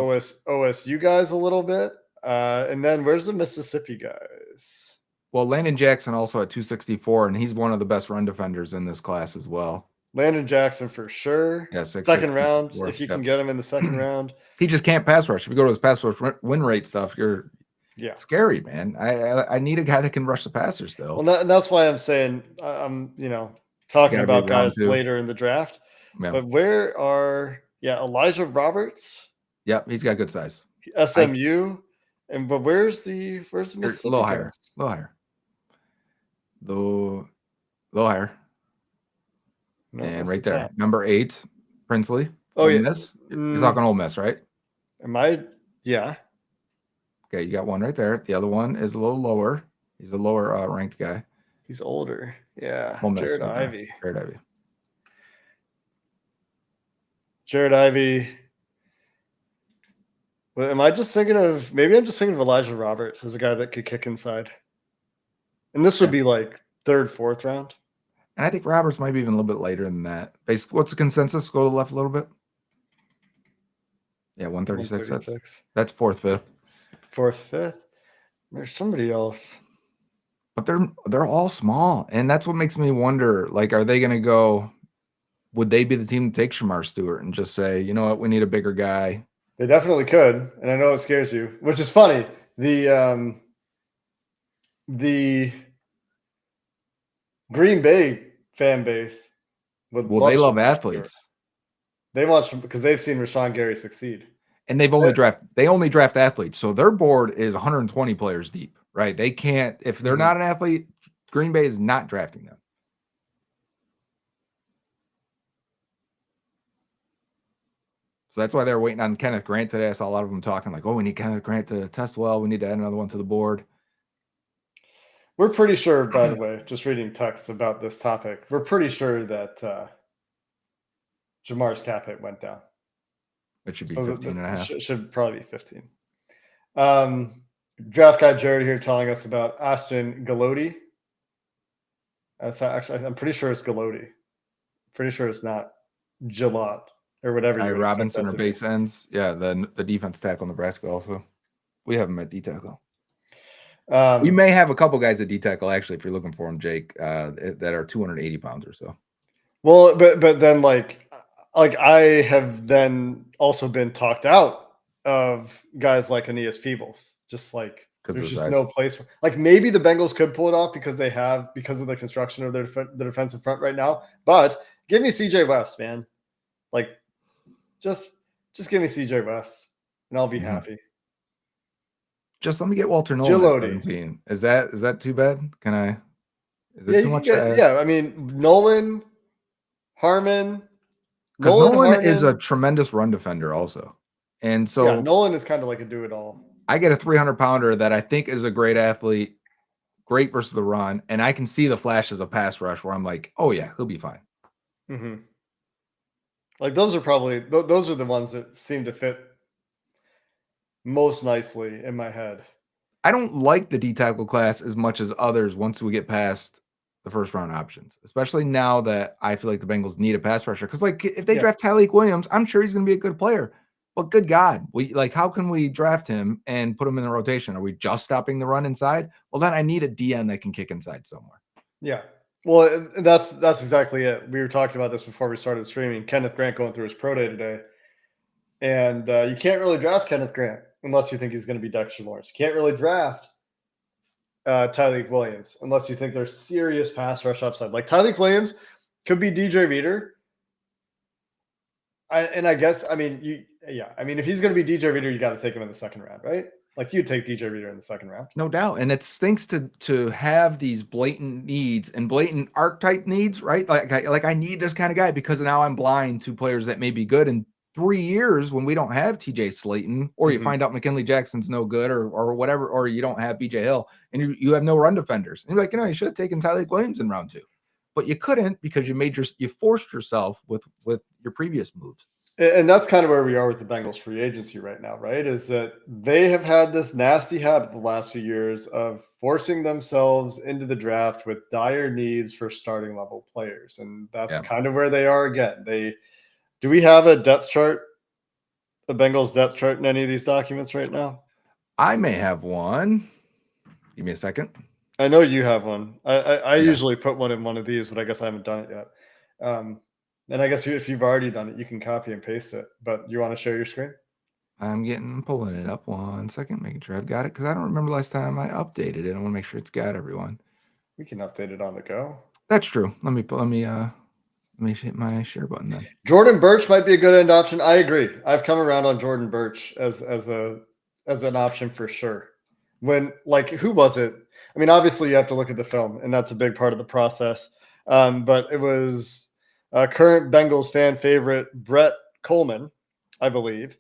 OSU guys a little bit, and then where's the Mississippi guys? Well, Landon Jackson also at 264, and he's one of the best run defenders in this class as well. Landon Jackson for sure. Yeah, 6'6", Second round, 264. if you can get him in the second round. He just can't pass rush. If you go to his pass rush win rate stuff, you're scary, man. I need a guy that can rush the passer still. Well, and that's why I'm saying I'm talking about guys later in the draft. Yeah. But where are Elijah Roberts? Yep, he's got good size. SMU, but where's the Mississippi? A little higher. A little higher. No, and right there, number 8, Princely. Oh, yeah. Miss. You're talking Ole Miss, right? Am I? Yeah. Okay, you got one right there. The other one is a little lower. He's a lower ranked guy. He's older. Yeah. Ole Miss, Jared Ivey. Jared Ivey. Well, am I just thinking of? Maybe I'm just thinking of Elijah Roberts as a guy that could kick inside. And this would be like 3rd, 4th round. And I think Roberts might be even a little bit later than that. Basically, what's the consensus? Go to the left a little bit. Yeah, 136. That's 4th, 5th. 4th, 5th. There's somebody else. But they're all small. And that's what makes me wonder, like, are they going to go, would they be the team to take Shamar Stewart and just say, you know what, we need a bigger guy? They definitely could. And I know it scares you, which is funny. The Green Bay fan base they love athletes. They want him because they've seen Rashawn Gary succeed. And they only draft athletes. So their board is 120 players deep, right? They can't, if they're not an athlete, Green Bay is not drafting them. So that's why they're waiting on Kenneth Grant today. I saw a lot of them talking like, oh, we need Kenneth Grant to test well. We need to add another one to the board. We're pretty sure, by the way, just reading texts about this topic, we're pretty sure that Jamar's cap hit went down. It should be 15 and a half. Should probably be 15. Draft guy Jared here telling us about Ashton Galoti. That's actually, I'm pretty sure it's Galoti. Pretty sure it's not Gillot or whatever. Robinson or base ends. Yeah, the defense tackle Nebraska also. We have him at D tackle. We may have a couple guys at D tackle actually, if you're looking for them, Jake, that are 280 pounds or so. Well, but then like I have then also been talked out of guys like Aeneas Peebles, just like there's just no place for, like maybe the Bengals could pull it off because of the construction of their defensive front right now. But give me CJ West, man. Like just give me CJ West and I'll be happy. Just let me get Walter Nolan at 17. Is that too bad? Can I? Is it Yeah, too you can much to get. ask? Yeah, I mean Nolan, Harmon, Because Nolan Nolan is a Harmon. tremendous run defender also. And Yeah, so Nolan is kind of like a do-it-all. I get a 300 pounder that I think is a great athlete, great versus the run, and I can see the flashes of pass rush where I'm like, oh yeah, he'll be fine. Hmm. Like those are probably those are the ones that seem to fit most nicely in my head. I don't like the D tackle class as much as others once we get past the first round options, especially now that I feel like the Bengals need a pass rusher. Because like if they Yeah, draft Tyleik Williams, I'm sure he's going to be a good player. But good God, we like how can we draft him and put him in the rotation? Are we just stopping the run inside? Well, then I need a DN that can kick inside somewhere. yeah. Well, and that's exactly it. We were talking about this before we started streaming. Kenneth Grant going through his pro day today, and you can't really draft Kenneth Grant unless you think he's going to be Dexter Lawrence. You can't really draft Tyleik Williams unless you think there's serious pass rush upside. Like Tyleik Williams could be DJ Reader. I guess I mean I mean if he's going to be DJ Reader, you got to take him in the second round, right? Like you'd take DJ Reader in the second round. No doubt. And it stinks to have these blatant needs and blatant archetype needs, right? Like I need this kind of guy because now I'm blind to players that may be good in 3 years when we don't have TJ Slayton, or you Mm-hmm. find out McKinley Jackson's no good or whatever, or you don't have BJ Hill and you have no run defenders. And you're like, you should have taken Tyleik Williams in round 2. But you couldn't because you forced yourself with your previous moves. And that's kind of where we are with the Bengals free agency right now, right? Is that they have had this nasty habit the last few years of forcing themselves into the draft with dire needs for starting level players. And that's Yeah. kind of where they are again. Do we have a depth chart, the Bengals depth chart in any of these documents right now? I may have one. Give me a second. I know you have one. I Yeah. usually put one in one of these, but I guess I haven't done it yet. And I guess if you've already done it, you can copy and paste it. But you want to share your screen? I'm pulling it up 1 second, making sure I've got it because I don't remember last time I updated it. I want to make sure it's got everyone. We can update it on the go. That's true. Let me hit my share button then. Jordan Birch might be a good end option. I agree. I've come around on Jordan Birch as an option for sure. When like who was it? I mean, obviously you have to look at the film, and that's a big part of the process. But it was current Bengals fan favorite Brett Coleman, I believe,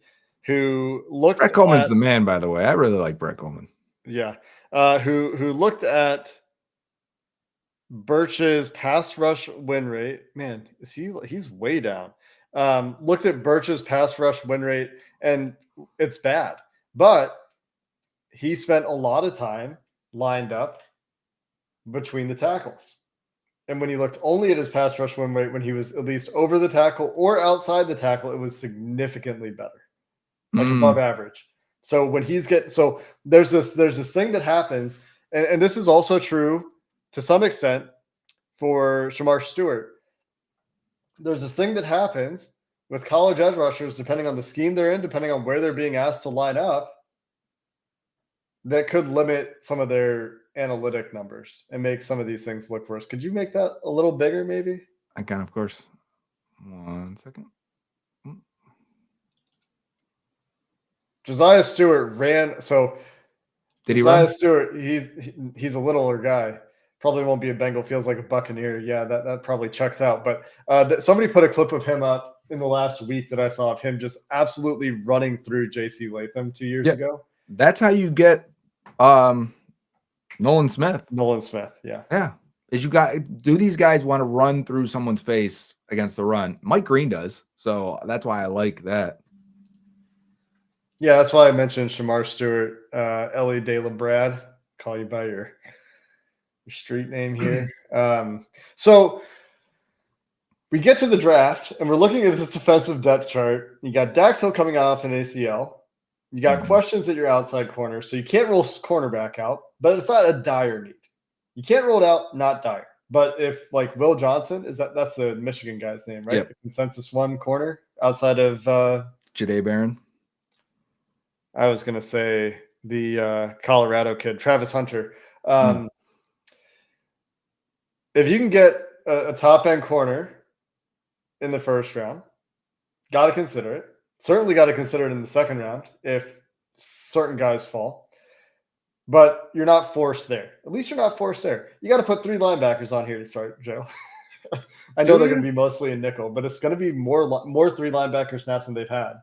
who looked Brett Coleman's at the man, by the way. I really like Brett Coleman. who looked at Birch's pass rush win rate. Man, he's way down. Looked at Birch's pass rush win rate, and it's bad. But he spent a lot of time lined up between the tackles. And when he looked only at his pass rush win rate, when he was at least over the tackle or outside the tackle, it was significantly better, like above average. So when there's this thing that happens, and this is also true to some extent for Shamar Stewart. There's this thing that happens with college edge rushers, depending on the scheme they're in, depending on where they're being asked to line up, that could limit some of their analytic numbers and make some of these things look worse. Could you make that a little bigger, maybe? I can, of course. 1 second. Josiah Stewart ran. So Did he Josiah run? Stewart, he's a littler guy. Probably won't be a Bengal. Feels like a Buccaneer. Yeah, that probably checks out. But somebody put a clip of him up in the last week that I saw of him just absolutely running through J.C. Latham 2 years ago. That's how you get Nolan Smith. Nolan Smith, yeah. Yeah. Do these guys want to run through someone's face against the run? Mike Green does. So that's why I like that. Yeah, that's why I mentioned Shamar Stewart, Ellie De La Brad. Call you by your street name here. So we get to the draft, and we're looking at this defensive depth chart. You got Dax Hill coming off an ACL. You got questions at your outside corner, so you can't rule cornerback out, but it's not a dire need. You can't rule it out, not dire. But if like Will Johnson, that's the Michigan guy's name, right? Yep. The consensus one corner outside of Jahdae Barron. I was going to say the Colorado kid, Travis Hunter. If you can get a top end corner in the first round, got to consider it. Certainly got to consider it in the second round if certain guys fall. but you're not forced there. At least you're not forced there. You got to put 3 linebackers on here to start, Joe. I know Do they're going you? to be mostly in nickel, but it's going to be more 3 linebacker snaps than they've had.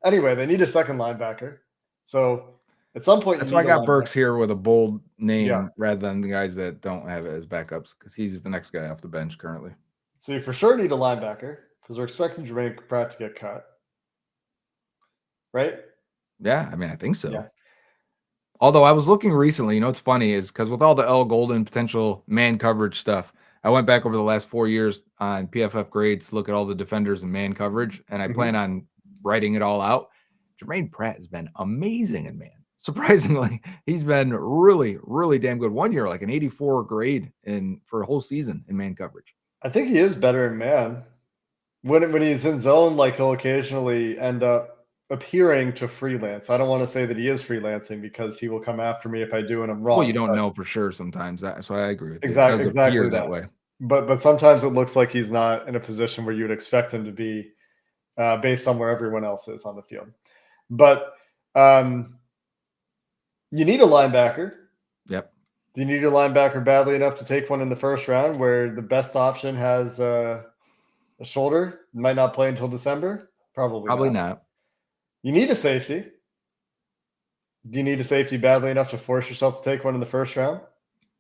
Anyway, they need a second linebacker. So at some point, you That's why I need a got Burks linebacker. here with a bold Yeah. name rather than the guys that don't have it as backups because he's the next guy off the bench currently. So you for sure need a linebacker because we're expecting Jermaine Pratt to get cut. Right? Yeah, I mean, I think so. Yeah. Although I was looking recently, you know what's funny is because with all the L Golden potential man coverage stuff, I went back over the last 4 years on PFF grades to look at all the defenders and man coverage, and I plan on writing it all out. Jermaine Pratt has been amazing in man. Surprisingly, he's been really, really damn good. 1 year, like an 84 grade for a whole season in man coverage. I think he is better in man. When he's in zone, like he'll occasionally end up appearing to freelance. I don't want to say that he is freelancing because he will come after me if I do and I'm Well, you wrong. don't But know for sure sometimes. So I agree with you. It does exactly appear that that. way. But sometimes it looks like he's not in a position where you would expect him to be based on where everyone else is on the field. But you need a linebacker. Yep. Do you need a linebacker badly enough to take one in the first round where the best option has a shoulder, might not play until December? Probably not. You need a safety. Do you need a safety badly enough to force yourself to take one in the first round?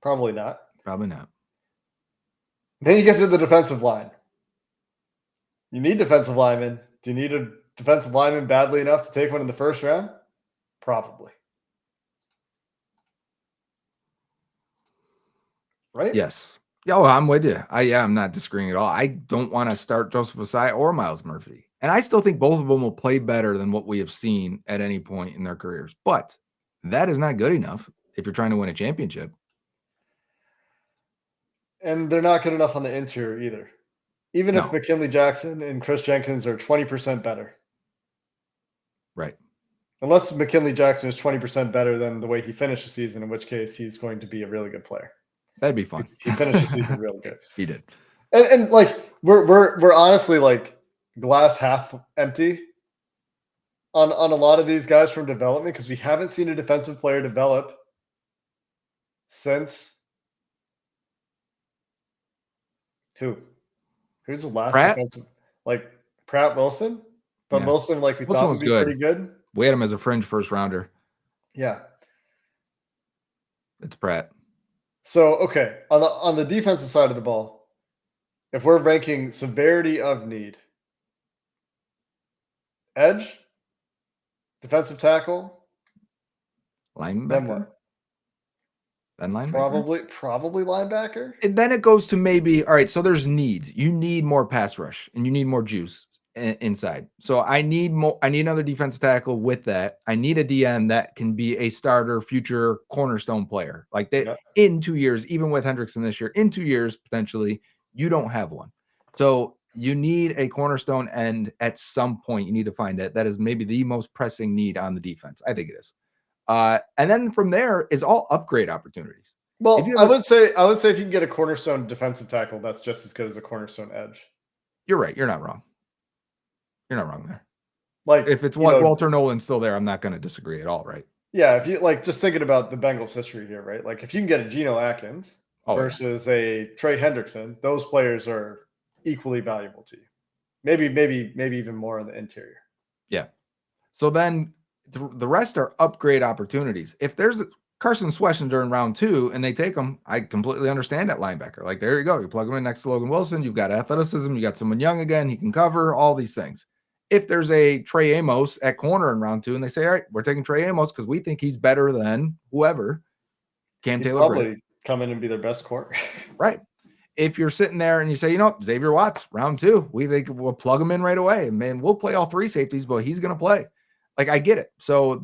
Probably not. Probably not. Then you get to the defensive line. You need defensive linemen. Do you need a defensive lineman badly enough to take one in the first round? Probably. Right? Yes. Oh, I'm with you. I'm not disagreeing at all. I don't want to start Joseph Asai or Miles Murphy. And I still think both of them will play better than what we have seen at any point in their careers. But that is not good enough if you're trying to win a championship. And they're not good enough on the interior either. Even if McKinley Jackson and Chris Jenkins are 20% better. Right. Unless McKinley Jackson is 20% better than the way he finished the season, in which case he's going to be a really good player. That'd be fun. He finished the season really good. He did. And like we're honestly like glass half empty on a lot of these guys from development because we haven't seen a defensive player develop since who's the last Pratt? defensive, like Pratt Wilson? But Wilson, like we Wilson thought was would be good. pretty good. We had him as a fringe first rounder. Yeah. It's Pratt. So okay, on the defensive side of the ball, if we're ranking severity of need, edge, defensive tackle, Linebacker. then what? Then linebacker? Probably linebacker. And then it goes to maybe, all right, so there's needs. You need more pass rush and you need more juice inside. So I need another defensive tackle with that. I need a DM that can be a starter, future cornerstone player. Like that in 2 years, even with Hendrickson this year, in 2 years, potentially, you don't have one. So you need a cornerstone end at some point. You need to find it. That is maybe the most pressing need on the defense. I think it is. And then from there is all upgrade opportunities. Well, I would say if you can get a cornerstone defensive tackle, that's just as good as a cornerstone edge. You're right. You're not wrong. You're not wrong there. Like if it's Walter Nolan's still there, I'm not going to disagree at all, right? Yeah, if you like just thinking about the Bengals history here, right? Like if you can get a Geno Atkins versus a Trey Hendrickson, those players are equally valuable to you. Maybe even more in the interior. Yeah. So then the rest are upgrade opportunities. If there's Carson Schwarzenegger in round 2 and they take him, I completely understand that linebacker. Like, there you go. You plug him in next to Logan Wilson. You've got athleticism. You got someone young again. He can cover all these things. If there's a Trey Amos at corner in round 2 and they say, all right, we're taking Trey Amos because we think he's better than whoever, Cam Taylor probably come in and be their best corner. Right. If you're sitting there and you say, Xavier Watts, round 2, we think we'll plug him in right away. Man, we'll play all 3 safeties, but he's going to play. Like, I get it. So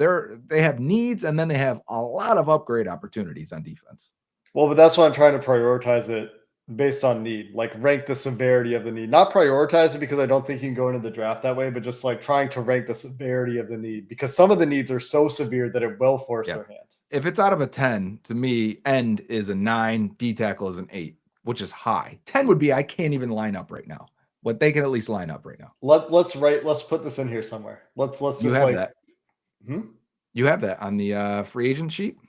they have needs, and then they have a lot of upgrade opportunities on defense. Well, but that's why I'm trying to prioritize it based on need, like rank the severity of the need, not prioritize it because I don't think you can go into the draft that way, but just like trying to rank the severity of the need because some of the needs are so severe that it will force their hand. If it's out of a 10, to me, end is a 9, D tackle is an 8, which is high. 10 would be, I can't even line up right now, but they can at least line up right now. Let's put this in here somewhere. Let's just you have that. You have that on the free agent sheet?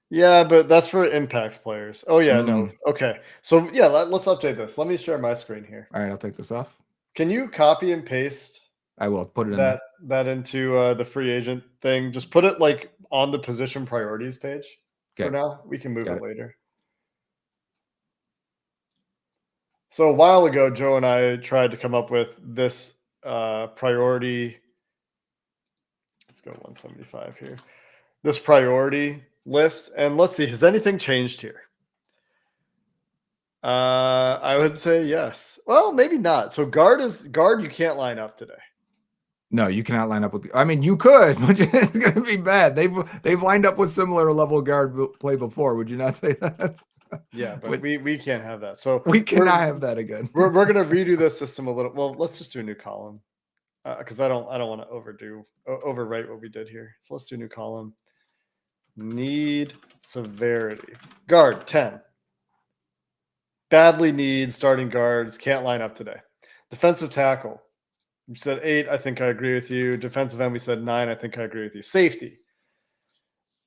Yeah, but that's for impact players. Oh yeah, no. Mm. Okay. So yeah, let's update this. Let me share my screen here. All right, I'll take this off. Can you copy and paste I will put it in there. that into the free agent thing? Just put it like on the position priorities page for Okay, now. We can move got it it. later. So a while ago, Joe and I tried to come up with this priority. Let's go 175 here. This priority list, and let's see, has anything changed here? I would say yes. Well, maybe not. So guard. You can't line up today. No, you cannot line up with. I mean, you could, but it's going to be bad. They've lined up with similar level guard play before. Would you not say that? Yeah, but we can't have that. So we cannot have that again. we're gonna redo this system a little. Well, let's just do a new column because I don't want to overwrite what we did here. So let's do a new column. Need severity. Guard 10. Badly need starting guards. Can't line up today. Defensive tackle. You said 8. I think I agree with you. Defensive end, we said 9. I think I agree with you. Safety.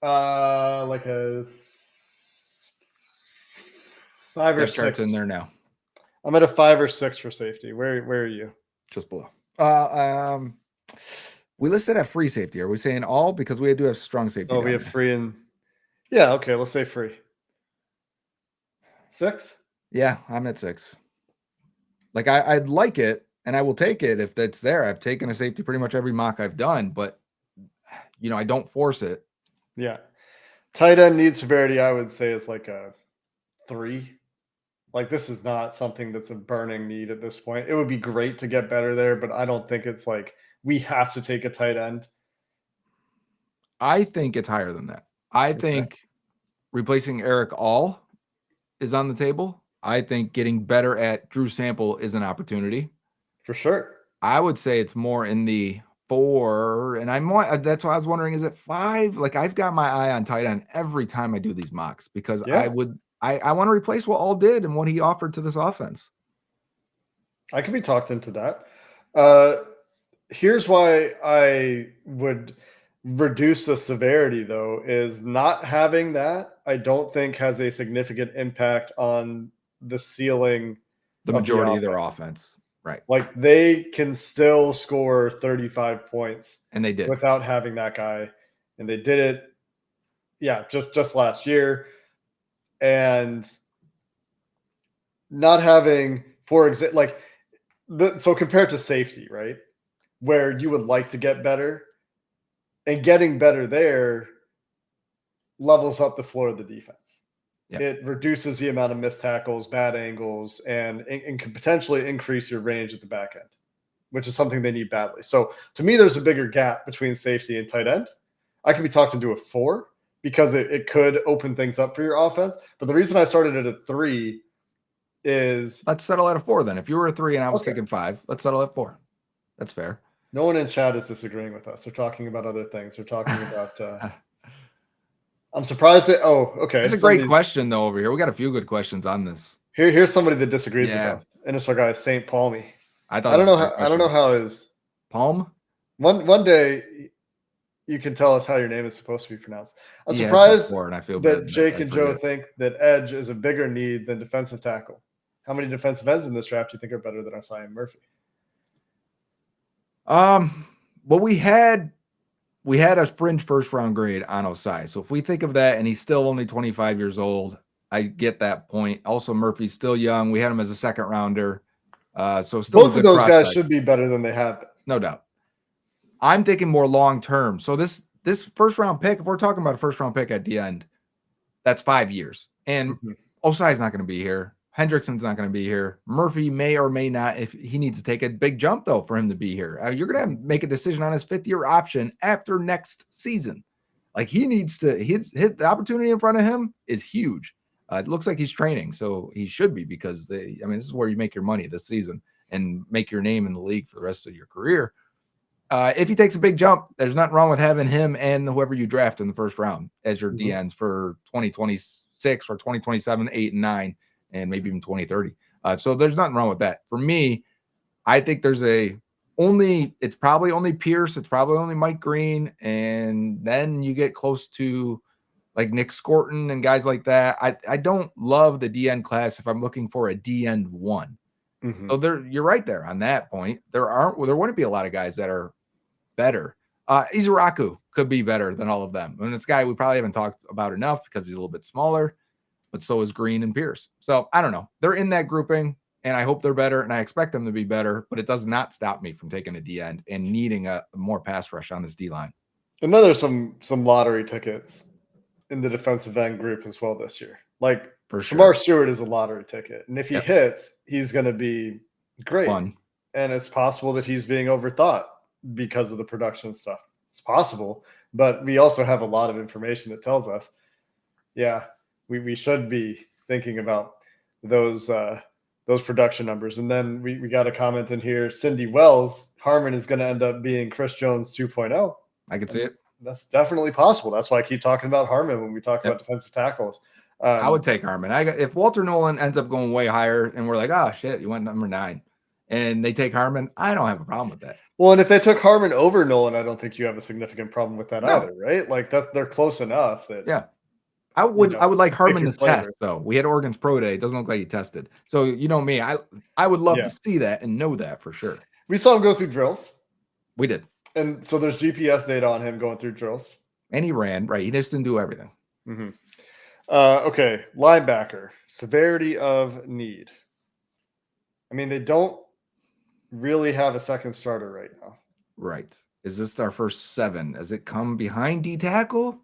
Like a 5 or 6 in there now. I'm at a 5 or 6 for safety. Where are you? Just below. We listed at free safety. Are we saying all? Because we do have strong safety. Oh, we have free and yeah. Okay, let's say free. 6. Yeah, I'm at 6. Like I'd like it, and I will take it if that's there. I've taken a safety pretty much every mock I've done, but I don't force it. Yeah, tight end need severity. I would say it's like a 3. Like this is not something that's a burning need at this point. It would be great to get better there, but I don't think it's like we have to take a tight end. I think it's higher than that. I think replacing Eric All is on the table. I think getting better at Drew Sample is an opportunity. For sure. I would say it's more in the 4, and that's why I was wondering, is it 5? Like I've got my eye on tight end every time I do these mocks because I want to replace what All did and what he offered to this offense. I could be talked into that. Here's why I would reduce the severity though is not having that I don't think has a significant impact on the ceiling the majority of their offense. Right. Like they can still score 35 points and they did without having that guy, and they did it. Yeah, just last year, and not having, for example, like so compared to safety, right, where you would like to get better, and getting better there levels up the floor of the defense. Yep. It reduces the amount of missed tackles, bad angles, and can potentially increase your range at the back end, which is something they need badly. So to me, there's a bigger gap between safety and tight end. I could be talked into a 4 because it could open things up for your offense. But the reason I started at a 3 is... Let's settle at a 4 then. If you were a 3 and I was thinking 5, let's settle at 4. That's fair. No one in chat is disagreeing with us. They're talking about other things. They're talking about... I'm surprised that... Oh, okay. It's a great question, though, over here. We got a few good questions on this. Here's somebody that disagrees with us. And it's our guy, St. Palmy. I don't know how his... Palm? One day... You can tell us how your name is supposed to be pronounced. I'm surprised that Jake and Joe think that edge is a bigger need than defensive tackle. How many defensive ends in this draft do you think are better than Osai and Murphy? Well, we had a fringe first round grade on Osai. So if we think of that, and he's still only 25 years old, I get that point. Also, Murphy's still young. We had him as a second rounder. So still both of those guys should be better than they have been. No doubt. I'm thinking more long term. So this first round pick, if we're talking about a first round pick at the end, that's 5 years. And Osai's not going to be here. Hendrickson's not going to be here. Murphy may or may not, if he needs to take a big jump, though, for him to be here. You're going to have to make a decision on his 5th-year option after next season. Like he needs to hit the opportunity in front of him is huge. It looks like he's training, so he should be because this is where you make your money this season and make your name in the league for the rest of your career. If he takes a big jump, there's nothing wrong with having him and whoever you draft in the first round as your DNs for 2026 or 2027, 8 and 9, and maybe even 2030. So there's nothing wrong with that. For me, I think there's a It's probably only Pierce, it's probably only Mike Green, and then you get close to like Nick Scorton and guys like that. I don't love the DN class if I'm looking for a DN one. Mhm. So you're right there on that point. There wouldn't be a lot of guys that are better. Izuraku could be better than all of them. And this guy we probably haven't talked about enough because he's a little bit smaller, but so is Green and Pierce. So I don't know. They're in that grouping, and I hope they're better, and I expect them to be better, but it does not stop me from taking a D end and needing a more pass rush on this D line. And then there's some lottery tickets in the defensive end group as well this year. Like For Shamar sure. Stewart is a lottery ticket, and if he Yep. hits, he's going to be great. Fun. And it's possible that he's being overthought because of the production stuff. It's possible, but we also have a lot of information that tells us, yeah, we should be thinking about those production numbers. And then we got a comment in here. Cindy Wells, Harmon is going to end up being Chris Jones 2.0. I could see it. That's definitely possible. That's why I keep talking about Harmon when we talk Yep. about defensive tackles. I would take Harmon. If Walter Nolan ends up going way higher and we're like, oh shit, you went number 9, and they take Harmon, I don't have a problem with that. Well, and if they took Harmon over Nolan, I don't think you have a significant problem with that either, right? Like they're close enough that I would like Harmon to flavor. test though. We had Oregon's pro day. It doesn't look like he tested. So you know me, I would love to see that and know that for sure. We saw him go through drills. We did. And so there's GPS data on him going through drills. And he ran, right? He just didn't do everything. Mm-hmm. Okay, linebacker, severity of need. I mean, they don't really have a second starter right now. Right. Is this our first 7? Does it come behind D tackle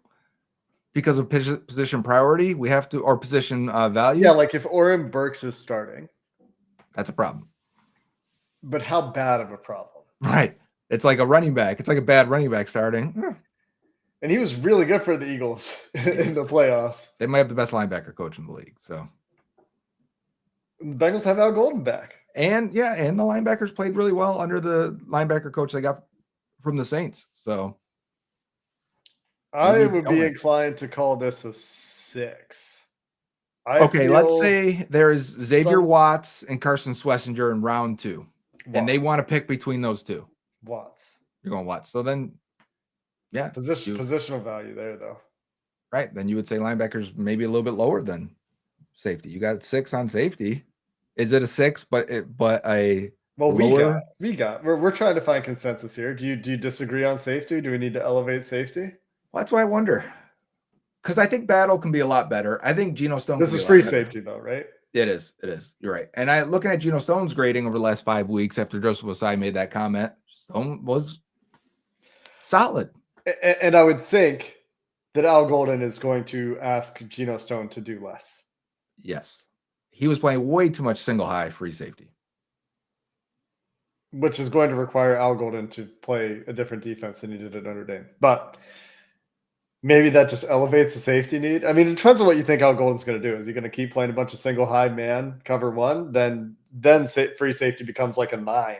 because of position priority? We have to, or position value? Yeah, like if Oren Burks is starting. That's a problem. But how bad of a problem? Right. It's like a running back. It's like a bad running back starting. And he was really good for the Eagles in the playoffs. They might have the best linebacker coach in the league. So the Bengals have Al Golden back. And the linebackers played really well under the linebacker coach they got from the Saints. So I would be inclined to call this a 6. Let's say there's Xavier Watts and Carson Schlesinger in round 2. And they want to pick between those two. Watts. You're going Watts. So then, yeah. Positional value there, though. Right. Then you would say linebackers maybe a little bit lower than safety. You got 6 on safety. Is it a 6, but a lower? We're trying to find consensus here. Do you disagree on safety? Do we need to elevate safety? Well, that's why I wonder. Because I think Battle can be a lot better. I think Geno Stone. This is free safety, though, right? It is. You're right. And looking at Geno Stone's grading over the last 5 weeks after Joseph Ossai made that comment, Stone was solid. And I would think that Al Golden is going to ask Geno Stone to do less. Yes. He was playing way too much single high free safety. Which is going to require Al Golden to play a different defense than he did at Notre Dame. But maybe that just elevates the safety need. I mean, it depends on what you think Al Golden's going to do. Is he going to keep playing a bunch of single high man cover 1? Then free safety becomes like a 9.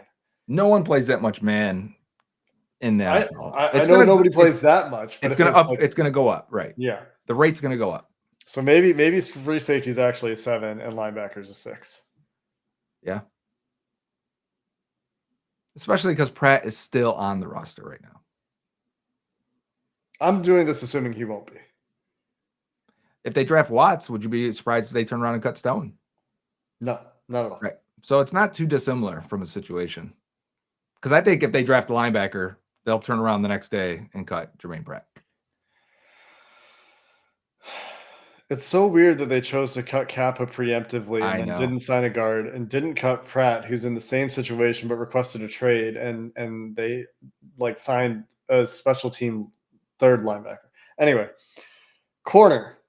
No one plays that much man in the NFL. I know nobody plays that much. But it's going to up. It's going to go up, right? Yeah, the rate's going to go up. So maybe free safety is actually a 7 and linebackers a 6. Yeah. Especially because Pratt is still on the roster right now. I'm doing this assuming he won't be. If they draft Watts, would you be surprised if they turn around and cut Stone? No, not at all. Right. So it's not too dissimilar from a situation. Because I think if they draft a linebacker, they'll turn around the next day and cut Jermaine Pratt. It's so weird that they chose to cut Kappa preemptively and then didn't sign a guard and didn't cut Pratt, who's in the same situation but requested a trade, and they signed a special team third linebacker. Anyway, corner.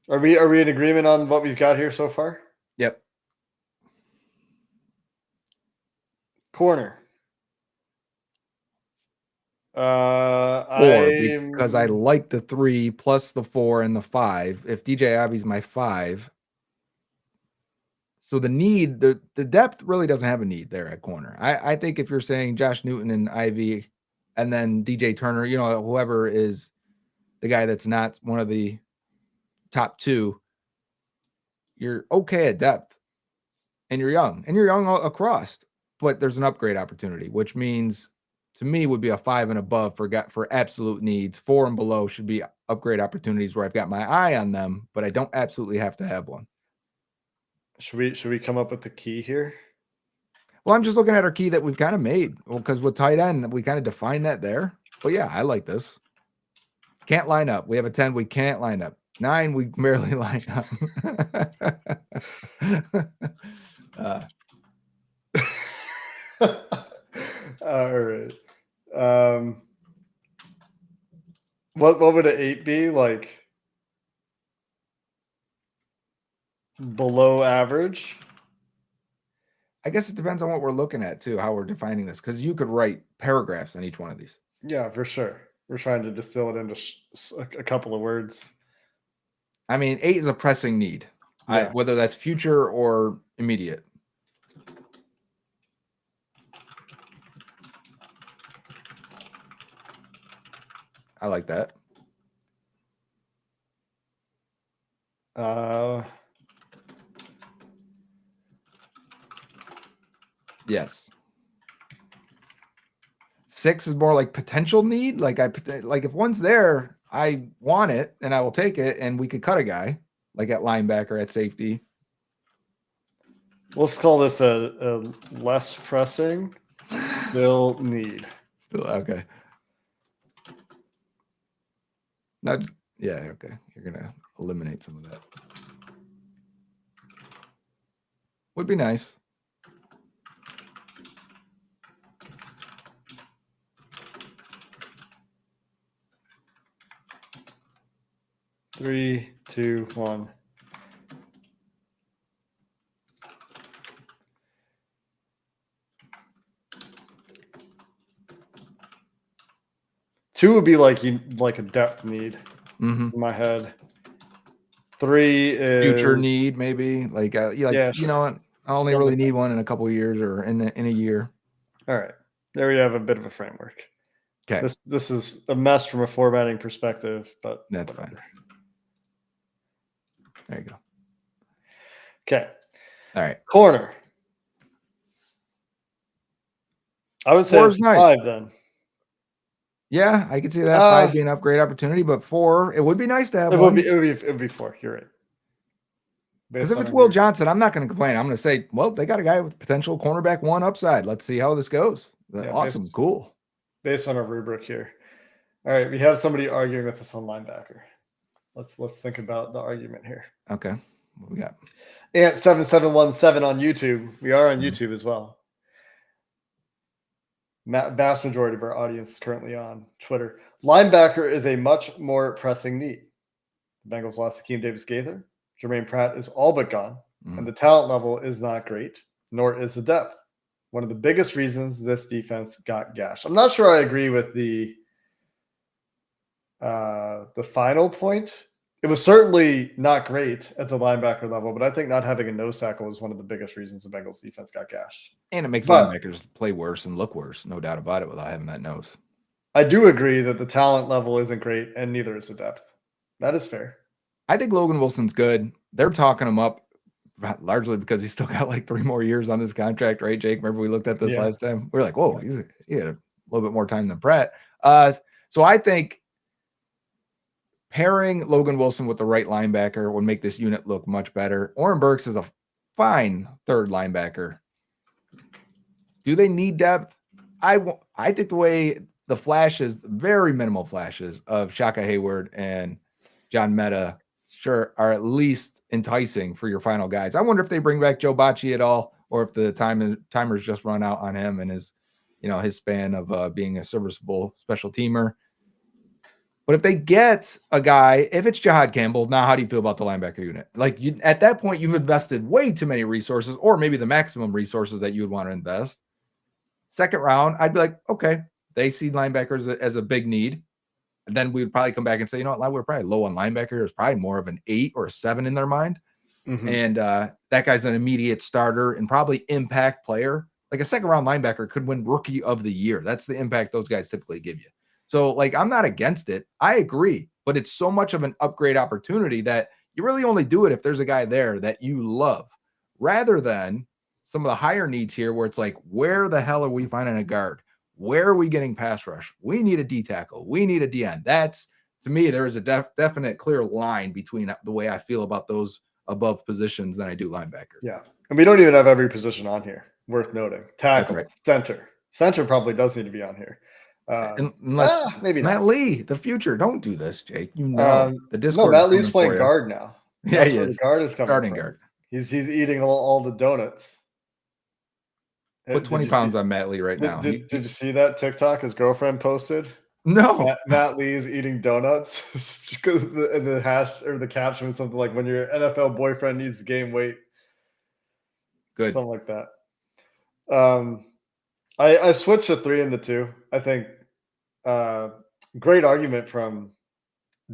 Are we in agreement on what we've got here so far? Yep. Corner. Because I like the 3 plus the 4 and the 5. If DJ Abi's my 5, so the need, the depth really doesn't have a need there at corner. I think if you're saying Josh Newton and Ivy, and then DJ Turner, whoever is the guy that's not one of the top 2, you're okay at depth, and you're young across. but there's an upgrade opportunity, which means to me would be a 5 and above for absolute needs. 4 and below should be upgrade opportunities where I've got my eye on them, but I don't absolutely have to have one. Should we come up with the key here? Well, I'm just looking at our key that we've kind of made. Well, because with tight end, we kind of define that there. But yeah, I like this. Can't line up. We have a 10, we can't line up. 9, we barely line up. All right. What would an 8 be? Like below average? I guess it depends on what we're looking at too, how we're defining this, because you could write paragraphs on each one of these. Yeah, for sure. We're trying to distill it into a couple of words. I mean, 8 is a pressing need, Yeah. whether that's future or immediate. I like that. Yes. 6 is more like potential need. Like if one's there, I want it and I will take it, and we could cut a guy like at linebacker, at safety. Let's call this a less pressing, still need. Still okay. Now, yeah, okay. You're gonna eliminate some of that. Would be nice. Three, two, one. Two would be like a depth need in my head. 3 is future need, maybe like yeah, you know what? I only really need one in a couple of years or in a year. All right, there we have a bit of a framework. Okay, this is a mess from a formatting perspective, but that's fine. There you go. Okay. All right. Corner. I would say it's nice. 5 then. Yeah, I could see that 5 being an upgrade opportunity, but 4, it would be nice to have one. It would be 4. You're right. Because if it's Will Johnson, I'm not going to complain. I'm going to say, well, they got a guy with potential cornerback 1 upside. Let's see how this goes. Yeah, awesome. Cool. Based on our rubric here. All right. We have somebody arguing with us on linebacker. Let's think about the argument here. Okay. What we got? Ant7717 on YouTube. We are on YouTube as well. Vast majority of our audience is currently on Twitter. Linebacker is a much more pressing need. The Bengals lost Akeem Davis-Gaither. Jermaine Pratt is all but gone, and the talent level is not great, nor is the depth. One of the biggest reasons this defense got gashed. I'm not sure I agree with the final point. It was certainly not great at the linebacker level, but I think not having a nose tackle is one of the biggest reasons the Bengals defense got gashed. And it makes linebackers play worse and look worse, no doubt about it, without having that nose. I do agree that the talent level isn't great, and neither is the depth. That is fair. I think Logan Wilson's good. They're talking him up largely because he's still got like 3 more years on his contract, right, Jake? Remember we looked at this last time? We were like, whoa, he had a little bit more time than Pratt. So I think pairing Logan Wilson with the right linebacker would make this unit look much better. Oren Burks is a fine 3rd linebacker. Do they need depth? I think the way the flashes, very minimal flashes of Shaka Hayward and John Mehta, sure, are at least enticing for your final guys. I wonder if they bring back Joe Bocci at all, or if the timers just run out on him and his span of being a serviceable special teamer. But if they get a guy, if it's Jahad Campbell, now how do you feel about the linebacker unit? Like at that point, you've invested way too many resources, or maybe the maximum resources that you would want to invest. 2nd round, I'd be like, okay, they see linebackers as a big need. And then we would probably come back and say, you know what, we're probably low on linebacker. There's probably more of an 8 or a 7 in their mind. And that guy's an immediate starter and probably impact player. Like a 2nd round linebacker could win rookie of the year. That's the impact those guys typically give you. So like, I'm not against it. I agree, but it's so much of an upgrade opportunity that you really only do it if there's a guy there that you love, rather than some of the higher needs here where it's like, where the hell are we finding a guard? Where are we getting pass rush? We need a D tackle. We need a DN. That's, to me, there is a definite clear line between the way I feel about those above positions than I do linebacker. Yeah. And we don't even have every position on here, worth noting. Tackle, right. center. Center probably does need to be on here. Unless maybe Matt not. Lee, the future. Don't do this, Jake. The No, Discord Matt is Lee's coming playing for you. guard now. Yeah, That's he where the is. guard is coming Starting from. guard. He's eating all the donuts. Put 20 pounds on Matt Lee right now. Did you see that TikTok his girlfriend posted? No. Matt Lee is eating donuts because the hash or the caption was something like, "When your NFL boyfriend needs to gain weight." Good. Something like that. I switched the 3 and the 2. I think great argument from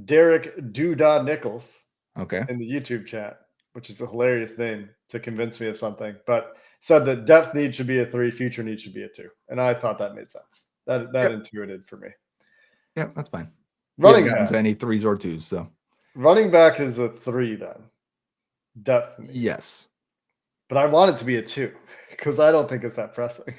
Derek Doodah Nichols. Okay. In the YouTube chat, which is a hilarious name to convince me of something, but said that depth need should be a 3, future need should be a 2. And I thought that made sense. That intuited for me. Yeah, that's fine. Running back. back. Any 3s or 2s, so. Running back is a 3 then. Depth need. Yes. But I want it to be a 2 because I don't think it's that pressing.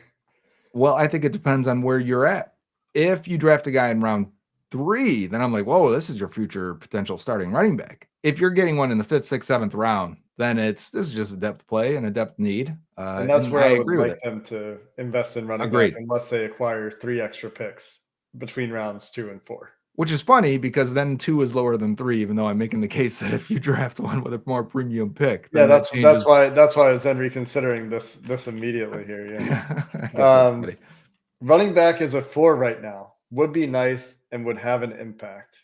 Well, I think it depends on where you're at. If you draft a guy in round 3, then I'm like, whoa, this is your future potential starting running back. If you're getting one in the 5th, 6th, 7th round, then this is just a depth play and a depth need. And that's where I would like them to invest in running Agreed. back unless they acquire 3 extra picks between rounds 2 and 4. Which is funny because then 2 is lower than 3, even though I'm making the case that if you draft one with a more premium pick, yeah, that's why I was then reconsidering this immediately here. Yeah. Running back is a 4 right now. Would be nice and would have an impact.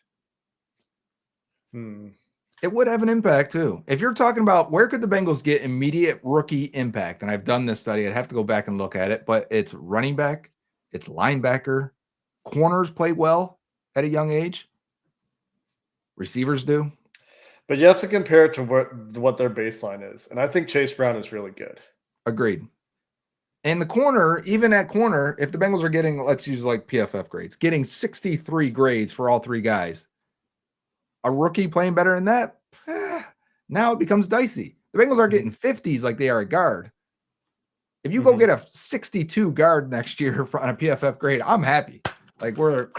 It would have an impact too. If you're talking about where could the Bengals get immediate rookie impact, and I've done this study, I'd have to go back and look at it, but it's running back, it's linebacker, corners play well at a young age, receivers do. But you have to compare it to what their baseline is, and I think Chase Brown is really good. Agreed. And the corner, even at corner, if the Bengals are getting, let's use like PFF grades, getting 63 grades for all 3 guys, a rookie playing better than that, now it becomes dicey. The Bengals are getting 50s like they are a guard. If you go get a 62 guard next year on a PFF grade, I'm happy. Like we're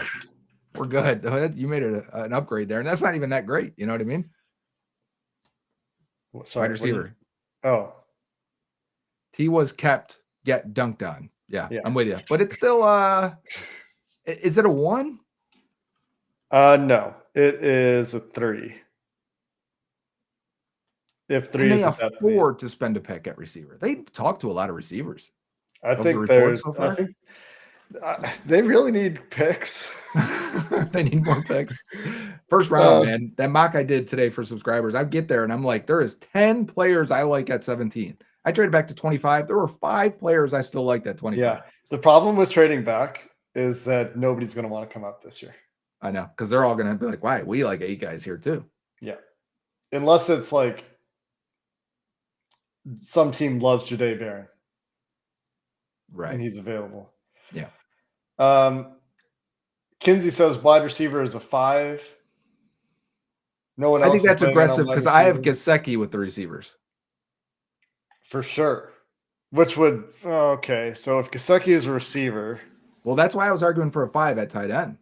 good. You made it an upgrade there, and that's not even that great. You know what I mean? Sorry, wide receiver. T was kept, get dunked on. Yeah, I'm with you. But it's still is it a 1? No, it is a 3. If 3 is a 4 to spend a pick at receiver. They talk to a lot of receivers. I think they really need picks. They need more picks. First round, man. That mock I did today for subscribers, I get there and I'm like, there is 10 players I like at 17. I traded back to 25. There were 5 players I still liked at 25. Yeah. The problem with trading back is that nobody's going to want to come out this year. I know, because they're all going to be like, why? We like 8 guys here too. Yeah. Unless it's like some team loves Jahdae Barron. Right. And he's available. Yeah. Kinsey says wide receiver is a 5. No one else. I think that's aggressive because I have Gesicki with the receivers. For sure. Which would okay. So if Gesicki is a receiver. Well, that's why I was arguing for a 5 at tight end.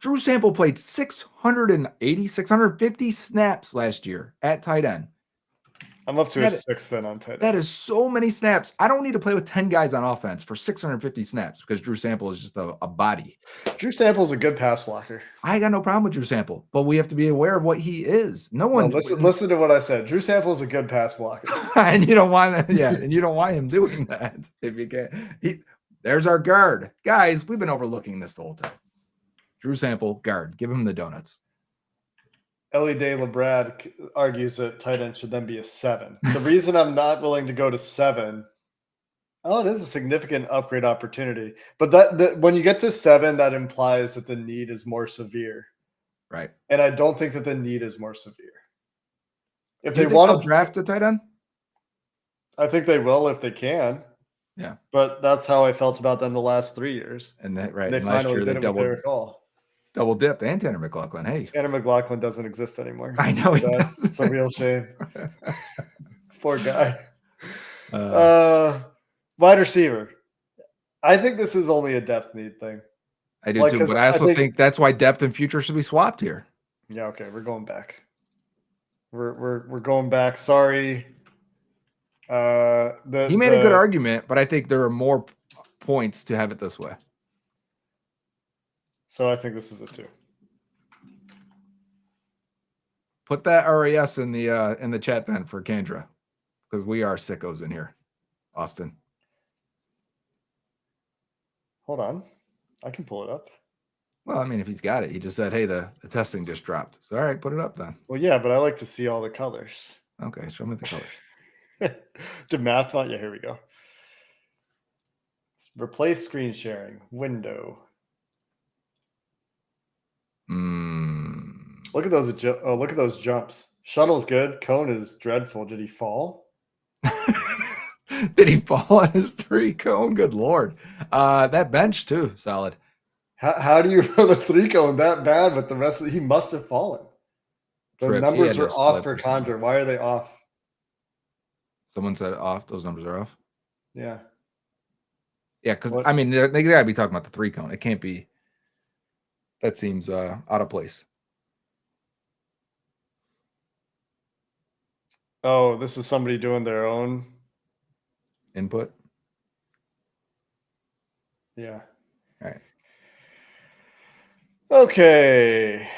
Drew Sample played 650 snaps last year at tight end. I'm up to a 6 then on tight end. That is so many snaps. I don't need to play with 10 guys on offense for 650 snaps because Drew Sample is just a body. Drew Sample is a good pass blocker. I got no problem with Drew Sample, but we have to be aware of what he is. No one listen to what I said. Drew Sample is a good pass blocker. And you don't want and you don't want him doing that if you can. There's our guard. Guys, we've been overlooking this the whole time. Drew Sample, guard. Give him the donuts. Ellie De LeBrad argues that tight end should then be a 7. The reason I'm not willing to go to 7, it is a significant upgrade opportunity. But when you get to 7, that implies that the need is more severe. Right. And I don't think that the need is more severe. If they want to draft a tight end, I think they will if they can. Yeah. But that's how I felt about them the last 3 years. And that right. They and finally did it with Eric Hall. Double dipped and Tanner McLaughlin. Hey, Tanner McLaughlin doesn't exist anymore. I know it's a real shame. Poor guy. Wide receiver. I think this is only a depth need thing. I do Like, too, 'cause but I I also think think that's why depth and future should be swapped here. yeah, okay, we're going back. We're going back. Sorry. He made a good The argument, but I think there are more points to have it this way. so I think this is a 2. Put that RAS in the chat then for Kendra, because we are sickos in here, Austin. Hold on, I can pull it up. Well, I mean, if he's got it, he just said, "Hey, the testing just dropped." So, all right, put it up then. Well, yeah, but I like to see all the colors. Okay, show me the colors. Did math font? Yeah, here we go. Replace screen sharing window. Look at those! Look at those jumps. Shuttle's good. Cone is dreadful. Did he fall? Did he fall on his 3 cone? Good lord! That bench too, solid. How do you run a 3 cone that bad? But the rest of he must have fallen. The Tripped. numbers are off for Condra. Why are they off? Someone said off. Those numbers are off. Yeah. Yeah, because I mean, they gotta be talking about the 3 cone. It can't be. That seems out of place. Oh, this is somebody doing their own input. Yeah. All right. Okay.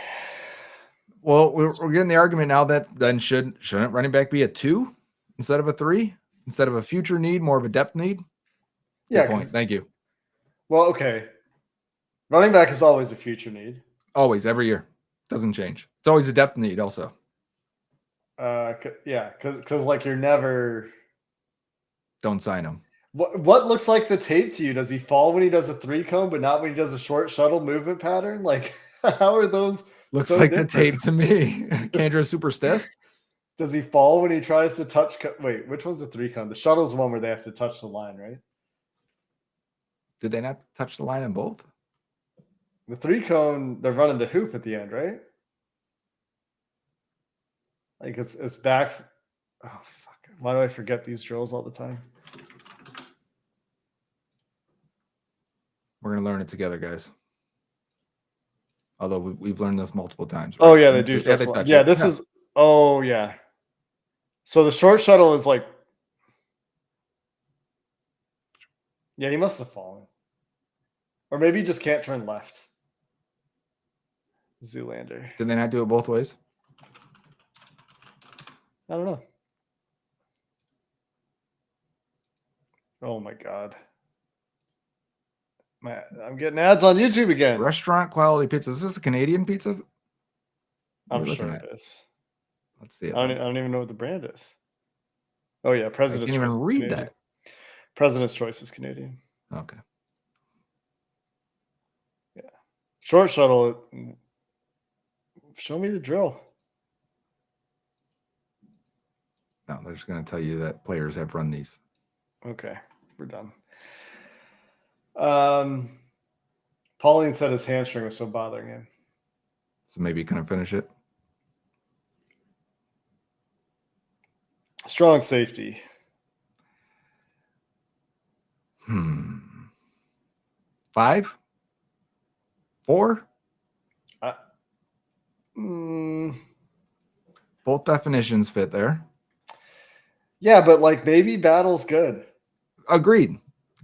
Well, we're getting the argument now that then shouldn't running back be a 2 instead of a 3 instead of a future need, more of a depth need? Yeah. Good point. Thank you. Well, okay. Running back is always a future need. Always, every year. Doesn't change. It's always a depth need also. Yeah, because like you're never. Don't sign him. What looks like the tape to you? Does he fall when he does a 3 cone, but not when he does a short shuttle movement pattern? Like, how are those? Looks so like different? the tape to me. Kendra super stiff. Does he fall when he tries to touch? Wait, which one's the 3 cone? The shuttle's the one where they have to touch the line, right? Did they not touch the line in both? The 3 cone, they're running the hoop at the end, right? Like it's back. Oh fuck! Why do I forget these drills all the time? We're gonna learn it together, guys. Although we've learned this multiple times. Right? Oh yeah, they do. Yeah, this is. Oh yeah. So the short shuttle is like. Yeah, he must have fallen, or maybe he just can't turn left. Zoolander. Did they not do it both ways? I don't know. Oh my god. I'm getting ads on YouTube again. Restaurant quality pizza. Is this a Canadian pizza? I'm sure it is. Let's see. I don't even know what the brand is. Oh yeah, President's Choice. I can't even read that. President's Choice is Canadian. Okay. Yeah. Short shuttle. Show me the drill. No, they're just going to tell you that players have run these. Okay, we're done. Pauline said his hamstring was so bothering him. So maybe you can finish it. Strong safety. 5? 4? Both definitions fit there. Yeah, but like maybe Battle's good. Agreed.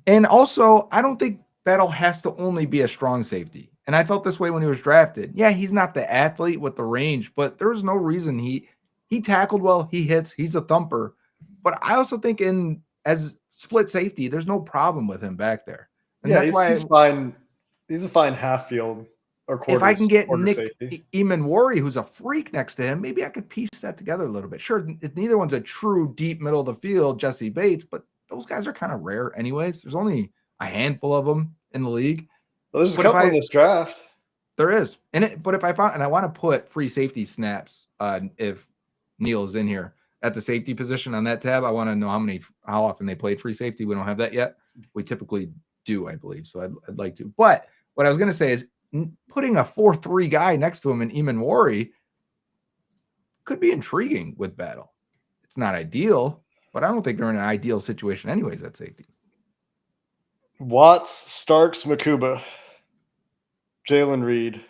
And also, I don't think Battle has to only be a strong safety. And I felt this way when he was drafted. Yeah, he's not the athlete with the range, but there's no reason he tackled well, he hits, he's a thumper. But I also think as split safety, there's no problem with him back there. And yeah, he's fine. He's a fine half field or quarter. If I can get Nick safety. Emanwari, who's a freak next to him, maybe I could piece that together a little bit. Sure, neither one's a true deep middle of the field, Jesse Bates, but those guys are kind of rare anyways. There's only a handful of them in the league. Well, there's a couple in this draft. There is. But if I found, and I want to put free safety snaps if Neil is in here at the safety position on that tab, I want to know how often they played free safety. We don't have that yet. We typically do, I believe. So I'd like to. But what I was going to say is putting a 4-3 guy next to him in Emanwari could be intriguing with Battle. It's not ideal, but I don't think they're in an ideal situation anyways at safety. Watts, Starks, Makuba, Jalen Reed.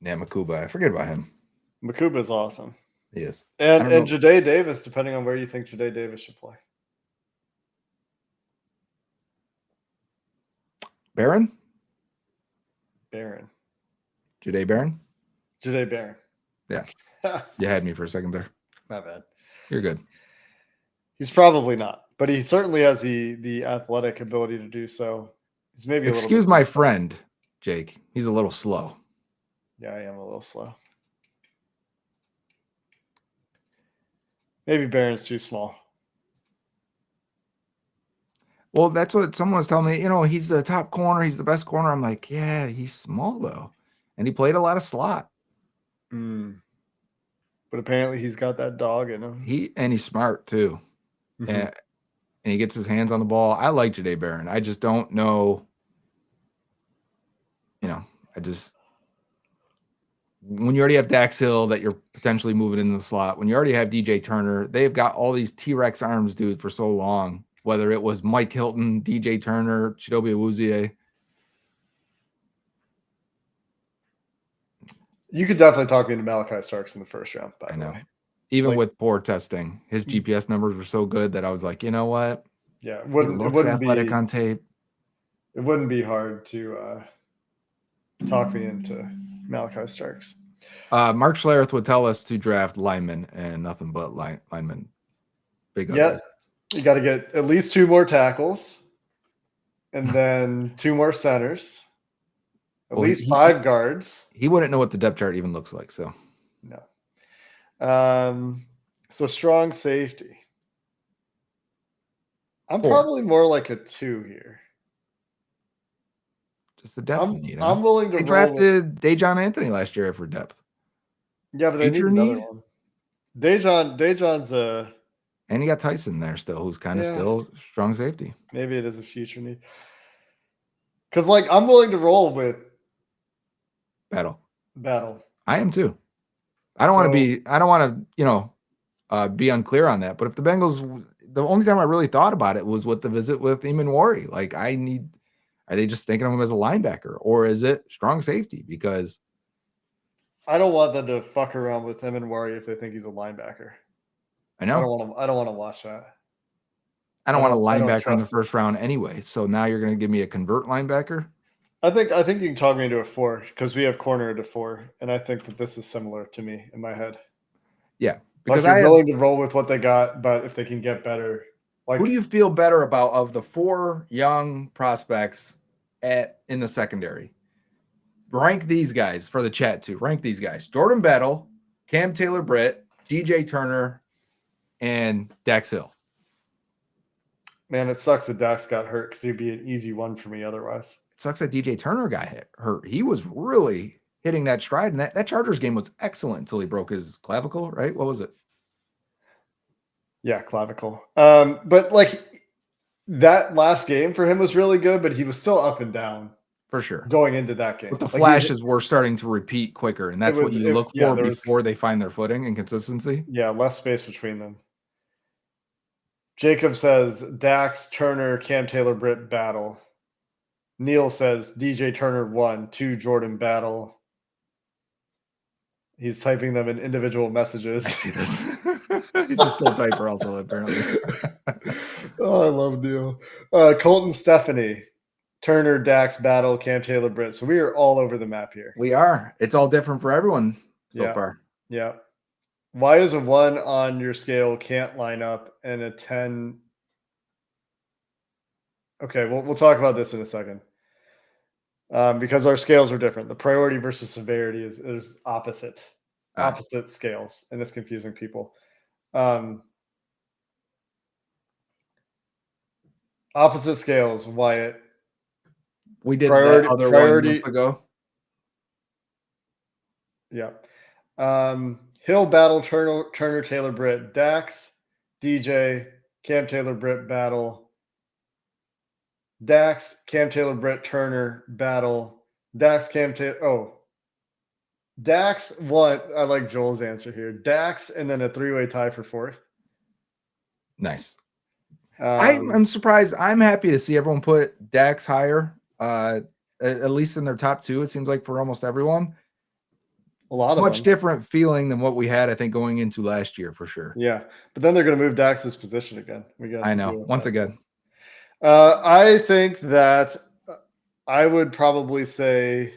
Yeah, Makuba. I forget about him. Makuba is awesome. He is. And Ja'Day Davis, depending on where you think Ja'Day Davis should play. Barron? Barron. Ja'Day Barron? Ja'Day Barron. Yeah. You had me for a second there. My bad. You're good. He's probably not, but he certainly has the athletic ability to do so. He's maybe a little Excuse bit my friend, Jake. He's a little slow. Yeah, I am a little slow. Maybe Barron's too small. Well, that's what someone was telling me. You know, he's the top corner. He's the best corner. I'm like, yeah, he's small though. And he played a lot of slot. But apparently he's got that dog in him. He's smart too. Mm-hmm. And he gets his hands on the ball. I like Ja'Day Barron. I just don't know. You know, when you already have Dax Hill that you're potentially moving into the slot, when you already have DJ Turner, they've got all these T-Rex arms, dude, for so long. Whether it was Mike Hilton, DJ Turner, Chidobe Awuzie. You could definitely talk me into Malachi Starks in the first round, by the way. Even with poor testing, his GPS numbers were so good that I was like, you know what? Yeah, it wouldn't athletic be on tape. It wouldn't be hard to talk me into Malachi Starks. Mark Schlereth would tell us to draft linemen and nothing but linemen. Big yeah, you got to get at least 2 more tackles, and then 2 more centers. At least 5 guards. He wouldn't know what the depth chart even looks like. So no. So strong safety. I'm probably more like a 2 here. Just the depth we need. I'm willing to. They drafted Dejon Anthony last year for depth. Yeah, but they need another one. Dejon's a. And you got Tyson there still, who's kind of still strong safety. Maybe it is a future need. Because, like, I'm willing to roll with Battle. I am too. I don't want to be unclear on that. But if the Bengals, the only time I really thought about it was with the visit with Eamon Wari. Like, are they just thinking of him as a linebacker, or is it strong safety? Because I don't want them to fuck around with him and Wari if they think he's a linebacker. I know. I don't want to watch that. I don't want a linebacker in the first round anyway. So now you're going to give me a convert linebacker? I think you can talk me into a 4 because we have corner to 4, and I think that this is similar to me in my head. Yeah, because I'm willing to roll with what they got, but if they can get better, who do you feel better about of the 4 young prospects in the secondary? Rank these guys for the chat too. Rank these guys: Jordan Battle, Cam Taylor-Britt, DJ Turner, and Dax Hill. Man, it sucks that Dax got hurt because he'd be an easy one for me otherwise. It sucks that DJ Turner got hurt. He was really hitting that stride, and that Chargers game was excellent until he broke his clavicle, right? What was it? Yeah, clavicle. But like that last game for him was really good, but he was still up and down. For sure. Going into that game. But the flashes were starting to repeat quicker, and that's what you look for before they find their footing and consistency. Yeah, less space between them. Jacob says Dax, Turner, Cam Taylor-Britt battle. Neil says DJ Turner 1, 2 Jordan battle. He's typing them in individual messages. I see this. He's a slow typer also, apparently. Oh, I love Neil. Colton Stephanie, Turner, Dax battle, Cam Taylor-Britt. So we are all over the map here. We are. It's all different for everyone so far. Yeah. Why is a 1 on your scale can't line up and a 10? Okay, we'll talk about this in a second. Because our scales are different. The priority versus severity is opposite scales, and it's confusing people. Opposite scales, Wyatt. We did that other 1 month ago. Yeah. Hill battle, Turner, Taylor-Britt, Dax, DJ, Cam Taylor-Britt battle, Dax, Cam Taylor-Britt, Turner battle, Dax, Cam Taylor. Oh, Dax 1. I like Joel's answer here. Dax and then a 3-way tie for 4th. Nice. Um, I'm surprised. I'm happy to see everyone put Dax higher, at least in their top 2, it seems like, for almost everyone. a lot of Much them. different feeling than what we had, I think, going into last year for sure. Yeah, but then they're going to move Dax's position again. We got I to deal know. with Once that. again, I think that I would probably say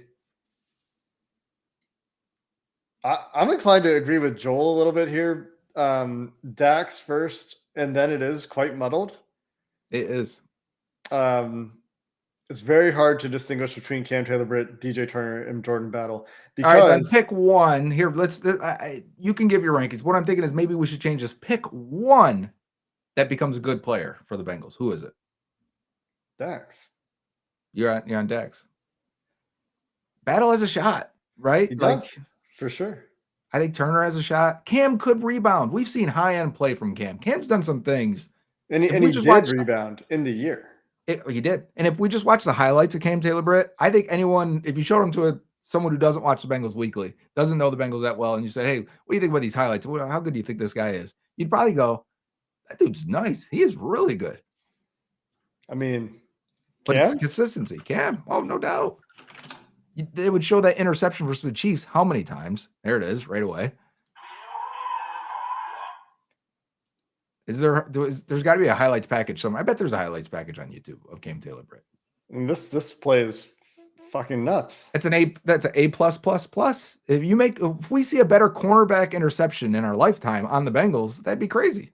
I'm inclined to agree with Joel a little bit here. Dax first, and then it is quite muddled. it is. Um, it's very hard to distinguish between Cam Taylor-Britt, DJ Turner, and Jordan Battle All right, then because pick one. Here, you can give your rankings. What I'm thinking is maybe we should change this. Pick one that becomes a good player for the Bengals. Who is it? Dax. You're on Dax. Battle has a shot, right? He Like, does, for sure. I think Turner has a shot. Cam could rebound. We've seen high-end play from Cam. Cam's done some things. And If he we just did watch rebound in the year. he did. And if we just watch the highlights of Cam Taylor-Britt, I think anyone, if you showed them to someone who doesn't watch the Bengals weekly, doesn't know the Bengals that well, and you say, hey, what do you think about these highlights? Well, how good do you think this guy is? You'd probably go, that dude's nice. He is really good. I mean, But it's Cam? consistency. Cam, oh, no doubt. They would show that interception versus the Chiefs how many times? There it is, right away. There's got to be a highlights package somewhere. I bet there's a highlights package on YouTube of Cam Taylor-Britt. And this play is fucking nuts. That's an A. That's an A plus plus plus. If we see a better cornerback interception in our lifetime on the Bengals, that'd be crazy.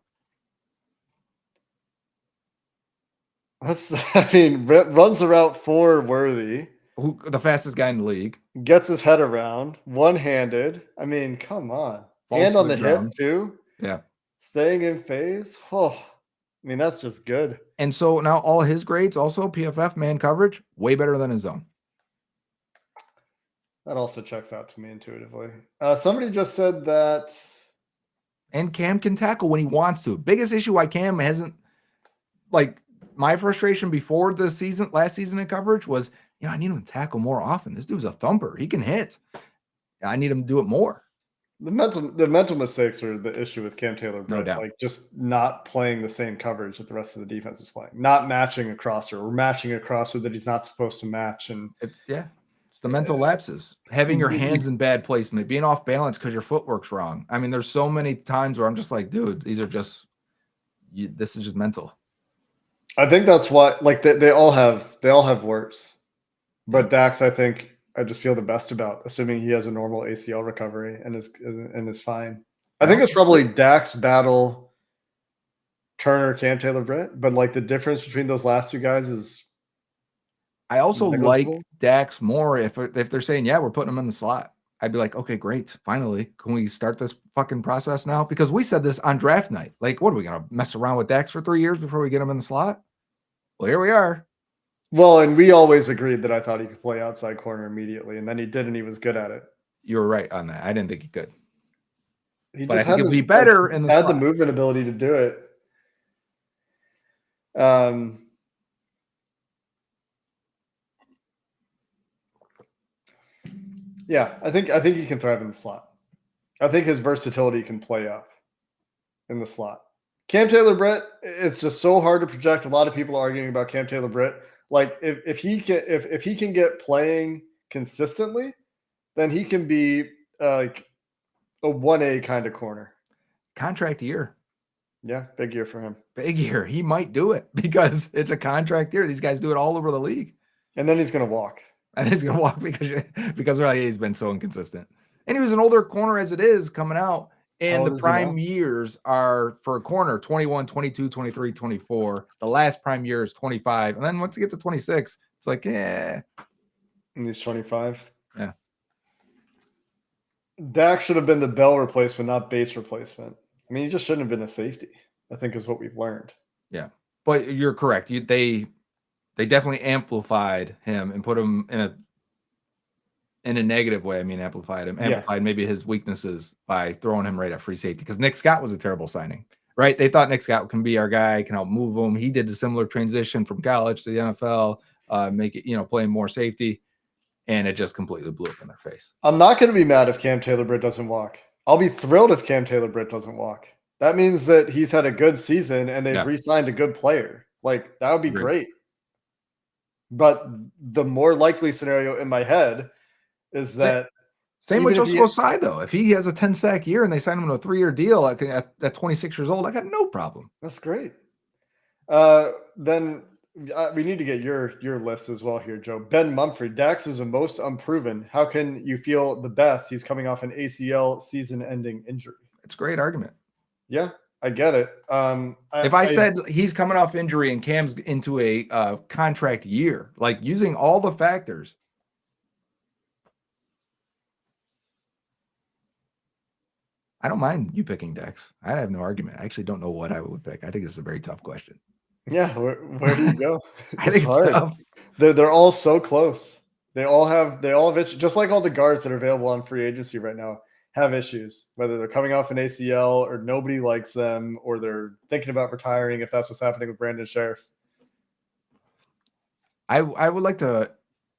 Runs the route for Worthy. Who the fastest guy in the league? Gets his head around, one-handed. I mean, come on. Falls And to on the the hip ground. too. Yeah. Staying in phase. Oh, I mean, that's just good. And so now all his grades, also PFF man coverage, way better than his own. That also checks out to me intuitively. Somebody just said that. And Cam can tackle when he wants to. Biggest issue why Cam hasn't, like, my frustration before the season, last season in coverage was, I need him to tackle more often. This dude's a thumper. He can hit. I need him to do it more. The mental mistakes are the issue with Cam Taylor-Britt. No doubt. Like just not playing the same coverage that the rest of the defense is playing, not matching a crosser or matching a crosser that he's not supposed to match. And it's the mental lapses, having your hands in bad placement, being off balance because your footwork's wrong. I mean, there's so many times where I'm just like, dude, these are just, this is just mental. I think that's why, like they all have warts, but Dax, I think I just feel the best about, assuming he has a normal ACL recovery and is fine. I think it's probably Dax, Battle, Turner, Cam Taylor-Britt, but like the difference between those last two guys is. I also like Dax more if they're saying, yeah, we're putting him in the slot. I'd be like, okay, great. Finally, can we start this fucking process now? Because we said this on draft night. Like, what are we going to mess around with Dax for 3 years before we get him in the slot? Well, here we are. Well, and we always agreed that I thought he could play outside corner immediately, and then he did, and he was good at it. You were right on that. I didn't think he could. But I think he'll be better in the slot. Had the movement ability to do it. Yeah, I think he can thrive in the slot. I think his versatility can play up in the slot. Cam Taylor-Britt, it's just so hard to project. A lot of people are arguing about Cam Taylor-Britt. Like if he can get playing consistently, then he can be like a 1A kind of corner. Contract year. Yeah, big year for him. Big year. He might do it because it's a contract year. These guys do it all over the league. And then he's going to walk. And he's going to walk because really he's been so inconsistent. And he was an older corner as it is coming out. And the prime years are for a corner 21, 22, 23, 24. The last prime year is 25. And then once you get to 26, it's like, yeah. And he's 25. Yeah. Dak should have been the Bell replacement, not Bates replacement. I mean, he just shouldn't have been a safety, I think is what we've learned. Yeah. But you're correct. They definitely amplified him and put him in a negative way. I mean, amplified maybe his weaknesses by throwing him right at free safety, because Nick Scott was a terrible signing, right? They thought Nick Scott can be our guy, can help move him. He did a similar transition from college to the NFL, make it, playing more safety, and it just completely blew up in their face. I'm not going to be mad if Cam Taylor-Britt doesn't walk. I'll be thrilled if Cam Taylor-Britt doesn't walk. That means that he's had a good season and they've Yeah, re-signed a good player. Like, that would be agreed. great. But the more likely scenario in my head is Sa- that Same with even if Joseph he Osai, though. If he has a 10 sack year and they sign him to a 3-year deal at 26 years old, I got no problem. that's great. Then we need to get your list as well here, Joe. Ben Mumford, Dax is the most unproven. How can you feel the best? He's coming off an ACL season-ending injury. It's a great argument. Yeah, I get it. If I said he's coming off injury and Cam's into a contract year, like using all the factors, I don't mind you picking Dex. I have no argument. I actually don't know what I would pick. I think it's a very tough question. yeah, where do you go? I It's think it's hard. tough. They're all so close. They all have issues, just like all the guards that are available on free agency right now have issues, whether they're coming off an ACL or nobody likes them or they're thinking about retiring if that's what's happening with Brandon Sheriff. I would like to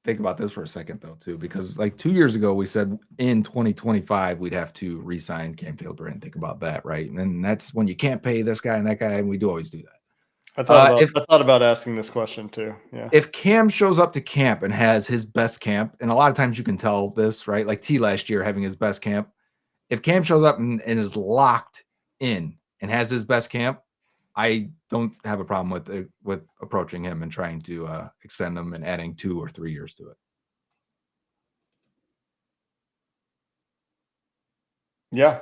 think about this for a second though, too, because like 2 years ago we said in 2025 we'd have to re-sign Cam Taylor-Britt. Think about that, right? And that's when you can't pay this guy and that guy, and we do always do that. I thought If about asking this question too. Yeah. if Cam shows up to camp and has his best camp, and a lot of times you can tell this, right? Like T last year having his best camp. If Cam shows up and is locked in and has his best camp, I don't have a problem with approaching him and trying to extend him and adding 2 or 3 years to it. Yeah.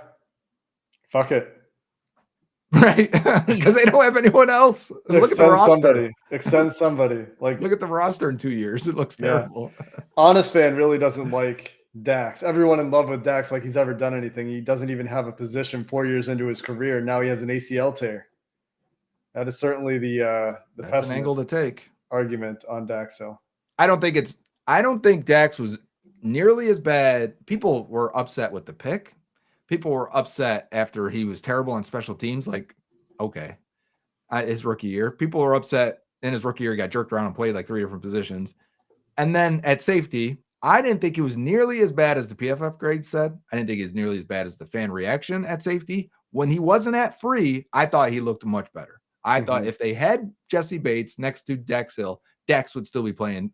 Fuck it. Right? Because they don't have anyone else. And look at the Extend roster. somebody. Extend somebody. Like, Look at the roster in 2 years. It looks yeah. terrible. Honest fan really doesn't like Dax. Everyone in love with Dax like he's ever done anything. He doesn't even have a position 4 years into his career. Now he has an ACL tear. That is certainly the That's an angle to take. argument on Dax Hill. I don't think Dax was nearly as bad. People were upset with the pick. People were upset after he was terrible on special teams. Like, okay, his rookie year. People were upset in his rookie year. He got jerked around and played like 3 different positions. And then at safety, I didn't think he was nearly as bad as the PFF grade said. I didn't think he was nearly as bad as the fan reaction at safety. When he wasn't at free, I thought he looked much better. I thought if they had Jesse Bates next to Dax Hill, Dax would still be playing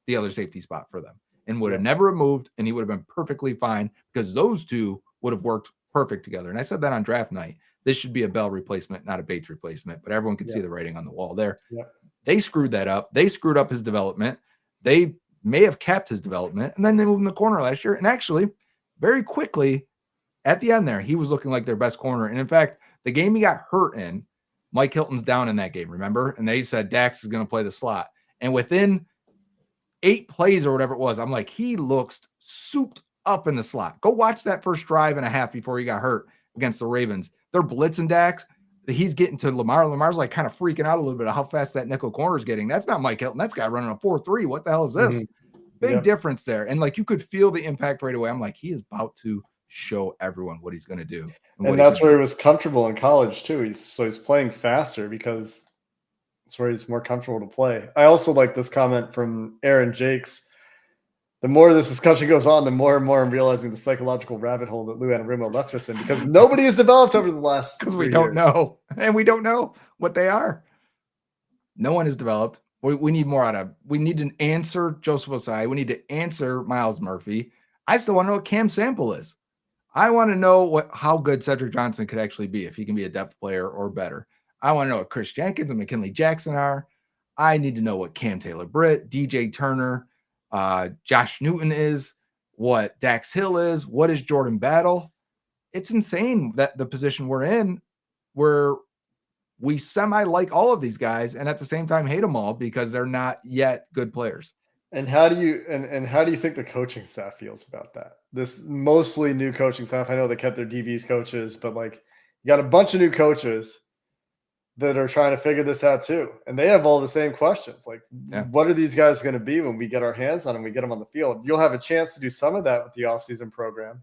the other safety spot for them and would have never moved, and he would have been perfectly fine because those two would have worked perfect together. And I said that on draft night. This should be a Bell replacement, not a Bates replacement, but everyone could see the writing on the wall there. They screwed that up. They screwed up his development. They may have kept his development, and then they moved in the corner last year. And actually, very quickly at the end there, he was looking like their best corner. And in fact, the game he got hurt in, Mike Hilton's down in that game, remember? And they said Dax is going to play the slot. And within 8 plays or whatever it was, I'm like, he looks souped up in the slot. Go watch that first drive and a half before he got hurt against the Ravens. They're blitzing Dax. He's getting to Lamar. Lamar's like kind of freaking out a little bit of how fast that nickel corner is getting. That's not Mike Hilton. That's guy running a 4.3. What the hell is this? Big difference there. And like you could feel the impact right away. I'm like, he is about to show everyone what he's going to do. And that's where he was comfortable in college too. He's playing faster because it's where he's more comfortable to play. I also like this comment from Aaron Jakes. The more this discussion goes on, the more and more I'm realizing the psychological rabbit hole that Lou Anarumo left us in because nobody has developed over the last because we don't know. And we don't know what they are. No one has developed. We need more out of. We need to answer Joseph Osai. We need to answer Miles Murphy. I still want to know what Cam Sample is. I want to know how good Cedric Johnson could actually be if he can be a depth player or better. I want to know what Chris Jenkins and McKinley Jackson are. I need to know what Cam Taylor-Britt, DJ Turner, Josh Newton is, what Dax Hill is, what is Jordan Battle. It's insane that the position we're in, where we semi like all of these guys and at the same time hate them all because they're not yet good players. And how do you think the coaching staff feels about that? This mostly new coaching staff. I know they kept their DBs coaches, but like you got a bunch of new coaches that are trying to figure this out too. And they have all the same questions. Like, what are these guys going to be when we get our hands on them, we get them on the field? You'll have a chance to do some of that with the offseason program,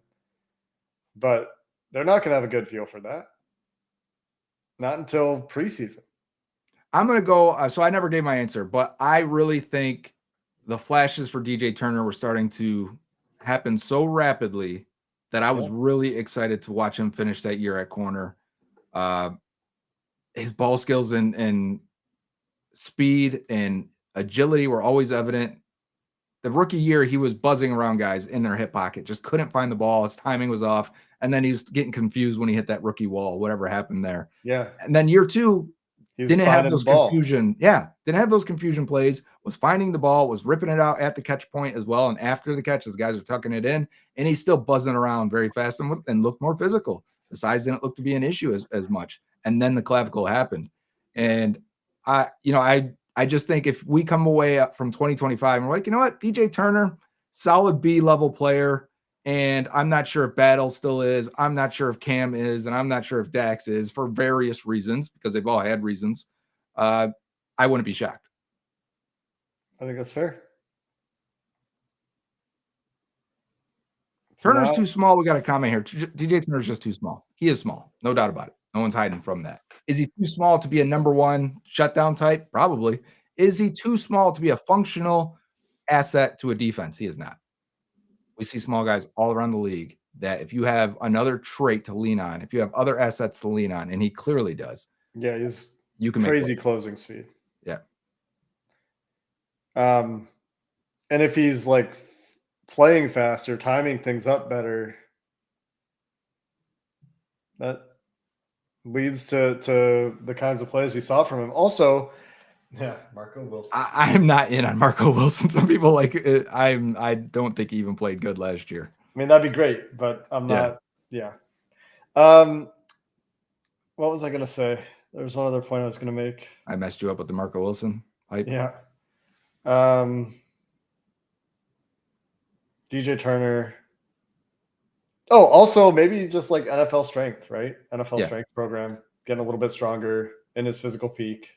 but they're not going to have a good feel for that. Not until preseason. I'm going to go. So I never gave my answer, but I really think the flashes for DJ Turner were starting to happen so rapidly that I was really excited to watch him finish that year at corner. His ball skills and speed and agility were always evident. The rookie year, he was buzzing around guys in their hip pocket, just couldn't find the ball. His timing was off. And then he was getting confused when he hit that rookie wall, whatever happened there. Yeah. And then year two, He's didn't have finding the those ball. confusion. Yeah. Didn't have those confusion plays, was finding the ball, was ripping it out at the catch point as well. And after the catch, as guys are tucking it in, and he's still buzzing around very fast and looked more physical. The size didn't look to be an issue as much. And then the clavicle happened. And I just think if we come away from 2025 and we're like, you know what, DJ Turner, solid B level player. And I'm not sure if Battle still is. I'm not sure if Cam is. And I'm not sure if Dax is for various reasons because they've all had reasons. I wouldn't be shocked. I think that's fair. Turner's too small. We got a comment here. DJ Turner's just too small. He is small. No doubt about it. No one's hiding from that. Is he too small to be a number one shutdown type? Probably. Is he too small to be a functional asset to a defense? He is not. We see small guys all around the league that if you have another trait to lean on, if you have other assets to lean on, and he clearly does. Yeah, he's you can crazy closing speed. Yeah. And if he's like playing faster, timing things up better, that leads to the kinds of plays we saw from him. Also, yeah, Marco Wilson. I am not in on Marco Wilson. Some people like it. I don't think he even played good last year. I mean, that'd be great, but I'm not. Yeah. What was I going to say? There was one other point I was going to make. I messed you up with the Marco Wilson hype. Yeah. DJ Turner. Oh, also maybe just like NFL strength, right? NFL strength program, getting a little bit stronger in his physical peak.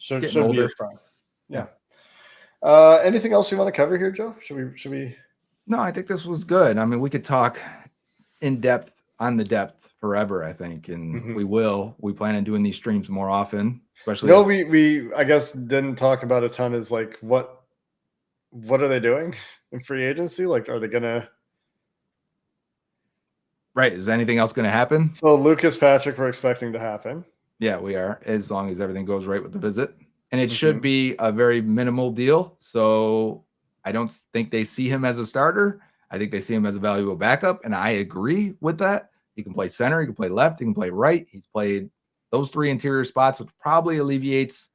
Should be his prime. Yeah. Anything else you want to cover here, Joe? Should we? No, I think this was good. I mean, we could talk in depth on the depth forever, I think, and we will. We plan on doing these streams more often, especially. No, we I guess didn't talk about a ton. Is like what are they doing in free agency? Like, are they gonna? Right. Is anything else going to happen? So Lucas Patrick, we're expecting to happen. Yeah, we are, as long as everything goes right with the visit. And it should be a very minimal deal. So I don't think they see him as a starter. I think they see him as a valuable backup. And I agree with that. He can play center. He can play left. He can play right. He's played those three interior spots, which probably alleviates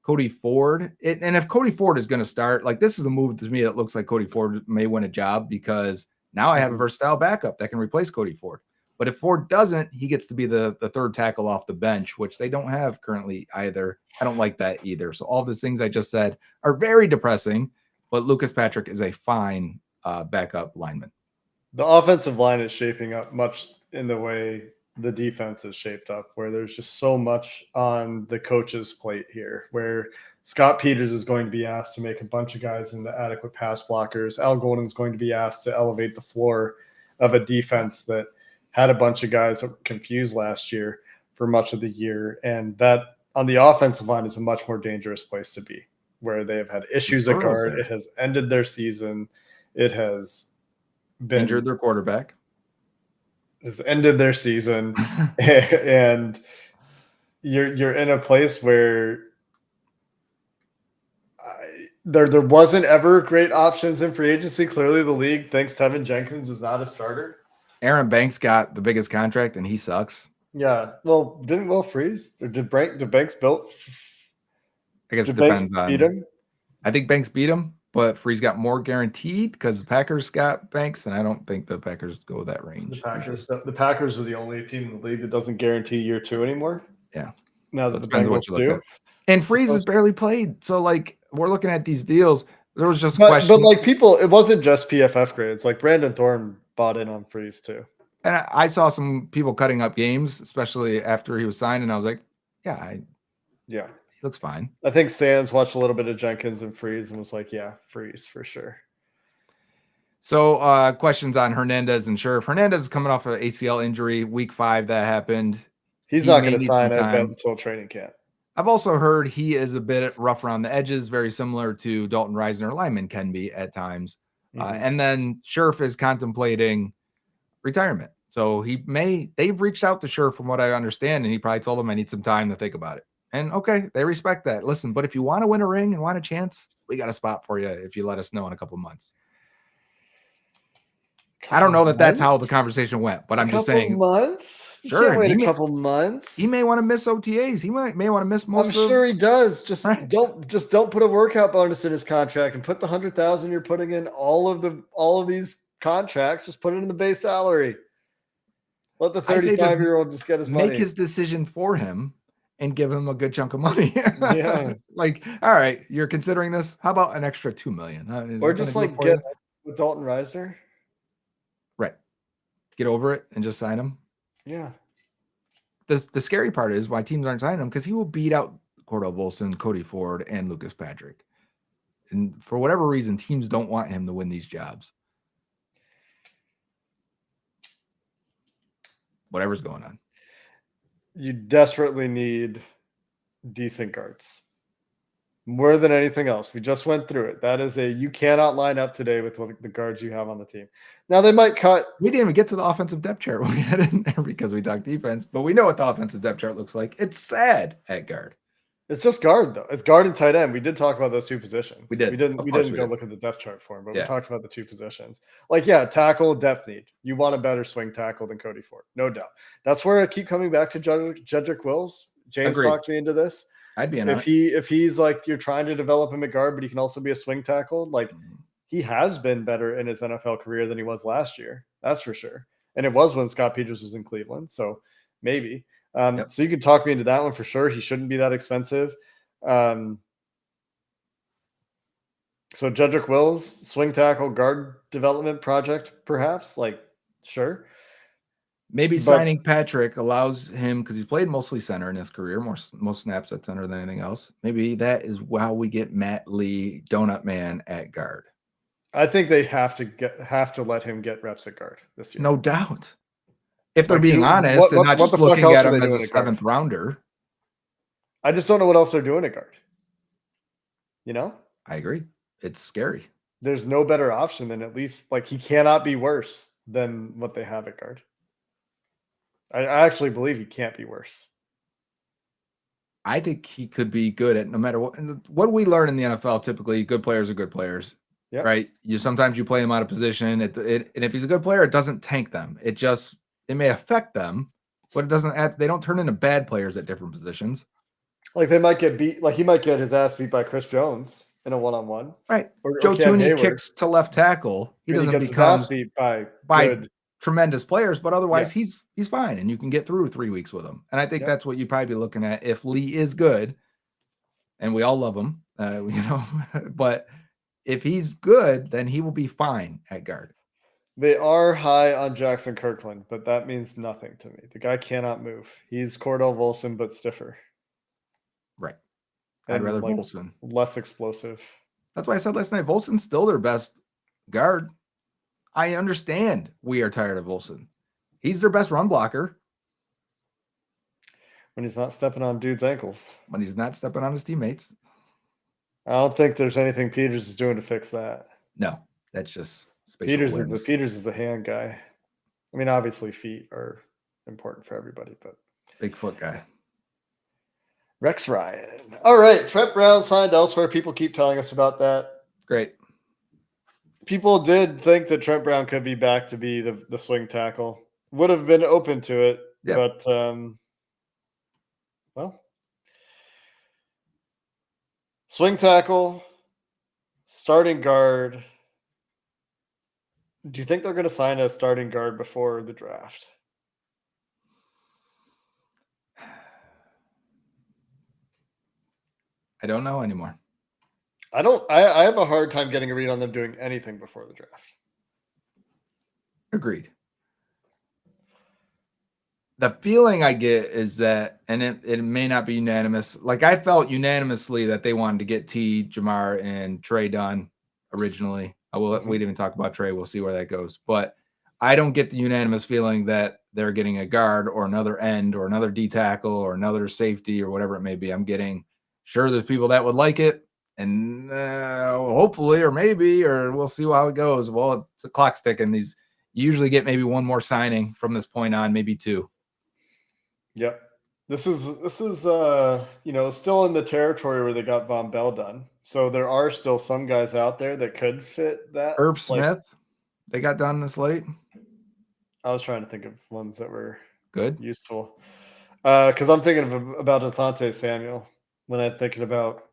Cody Ford. And if Cody Ford is going to start, like this is a move to me that looks like Cody Ford may win a job because now I have a versatile backup that can replace Cody Ford. But if Ford doesn't, he gets to be the third tackle off the bench, which they don't have currently either. I don't like that either. So all these things I just said are very depressing, but Lucas Patrick is a fine backup lineman. The offensive line is shaping up much in the way the defense is shaped up, where there's just so much on the coach's plate here, where Scott Peters is going to be asked to make a bunch of guys into adequate pass blockers. Al Golden's going to be asked to elevate the floor of a defense that had a bunch of guys that were confused last year for much of the year. And that on the offensive line is a much more dangerous place to be, where they have had issues at guard. It has ended their season. It has been injured their quarterback. Has ended their season. And you're in a place where there wasn't ever great options in free agency. Clearly the league thinks Tevin Jenkins is not a starter. Aaron Banks got the biggest contract, and he sucks. Yeah. Well, didn't Will Freeze? Or did Banks built? I guess it depends on. Beat him? I think Banks beat him, but Freeze got more guaranteed because the Packers got Banks, and I don't think the Packers go that range. The Packers are the only team in the league that doesn't guarantee year two anymore. Yeah. Now that the Bengals do. And Freeze has barely played. So, like, we're looking at these deals. There was just a question. But, like, people, it wasn't just PFF grades. Like, Brandon Thorne bought in on Freeze too. And I saw some people cutting up games, especially after he was signed, and I was like, yeah, he looks fine. I think Sands watched a little bit of Jenkins and Freeze and was like, yeah, Freeze for sure. So questions on Hernandez and Scherf. Hernandez is coming off an ACL injury, week 5 that happened. He's not going to sign until training camp. I've also heard he is a bit rough around the edges, very similar to Dalton Reisner lineman can be at times. And then Scherf is contemplating retirement. So they've reached out to Scher from what I understand, and he probably told them I need some time to think about it. And okay, they respect that. Listen, but if you want to win a ring and want a chance, we got a spot for you if you let us know in a couple months. I don't know that that's how the conversation went, but I'm just saying. Months? You Sure, can't wait a couple months. He may want to miss OTAs. He may want to miss most. I'm sure he does. Right. Don't put a workout bonus in his contract and put the 100,000 you're putting in all of these contracts. Just put it in the base salary. Let the 35-year-old just get his money. Make his decision for him and give him a good chunk of money. Yeah. Like, all right, you're considering this. How about an extra $2 million? Or just like get with Dalton Risner. Right. Get over it and just sign him. Yeah. The scary part is why teams aren't signing him, because he will beat out Cordell Volson, Cody Ford, and Lucas Patrick. And for whatever reason, teams don't want him to win these jobs. Whatever's going on. You desperately need decent guards. More than anything else. We just went through it. That is you cannot line up today with the guards you have on the team. Now they might cut. We didn't even get to the offensive depth chart when we had in there because we talked defense, but we know what the offensive depth chart looks like. It's sad at guard. It's just guard though. It's guard and tight end. We did talk about those two positions. We did. We didn't go look at the depth chart for him, but we talked about the two positions. Like, yeah, tackle depth need. You want a better swing tackle than Cody Ford, no doubt. That's where I keep coming back to Jedrick Wills. James talked me into this. I'd be in if he's like, you're trying to develop him at guard, but he can also be a swing tackle. Like, he has been better in his NFL career than he was last year. That's for sure. And it was when Scott Peters was in Cleveland. So maybe. So you could talk me into that one for sure. He shouldn't be that expensive. So Jedrick Wills, swing tackle, guard development project, perhaps. Like, sure. Maybe signing Patrick allows him, because he's played mostly center in his career, most snaps at center than anything else. Maybe that is how we get Matt Lee, Donut Man, at guard. I think they have to let him get reps at guard this year. No doubt. If they're being honest and not just looking at him as a seventh rounder. I just don't know what else they're doing at guard. You know? I agree. It's scary. There's no better option than, at least, like, he cannot be worse than what they have at guard. I actually believe he can't be worse. I think he could be good at no matter what. And what we learn in the NFL, typically, good players are good players. Yep. Right? Sometimes you play him out of position, and if he's a good player, it doesn't tank them. It may affect them, but it doesn't. They don't turn into bad players at different positions. Like, they might get beat. Like, he might get his ass beat by Chris Jones in a one-on-one. Right. Joe Tooney kicks to left tackle. He doesn't become his ass beat by good, tremendous players, but otherwise he's fine, and you can get through 3 weeks with him. And I think that's what you'd probably be looking at if Lee is good, and we all love him, but if he's good, then he will be fine at guard. They are high on Jackson Kirkland, but that means nothing to me. The guy cannot move. He's Cordell Volson, but stiffer. Right. I'd rather Volson. Less explosive. That's why I said last night, Volson's still their best guard. I understand we are tired of Volson. He's their best run blocker. When he's not stepping on dudes' ankles. When he's not stepping on his teammates. I don't think there's anything Peters is doing to fix that. No, that's just Peters is a hand guy. I mean, obviously feet are important for everybody, but big foot guy. Rex Ryan. All right, Trent Brown signed elsewhere. People keep telling us about that. Great. People did think that Trent Brown could be back to be the swing tackle. Would have been open to it, but swing tackle, starting guard. Do you think they're going to sign a starting guard before the draft? I don't know anymore. I have a hard time getting a read on them doing anything before the draft. Agreed. The feeling I get is that, and it may not be unanimous. Like, I felt unanimously that they wanted to get Jamar, and Trey done originally. We didn't even talk about Trey. We'll see where that goes. But I don't get the unanimous feeling that they're getting a guard or another end or another D tackle or another safety or whatever it may be. I'm getting, sure, there's people that would like it, and hopefully, or maybe, or we'll see how it goes. Well, it's a clock ticking. You usually get maybe one more signing from this point on, maybe two. Yep. This is still in the territory where they got Von Bell done. So there are still some guys out there that could fit that. Irv Like, Smith, they got done this late. I was trying to think of ones that were Good. useful. Because I'm thinking about Asante Samuel when I'm thinking about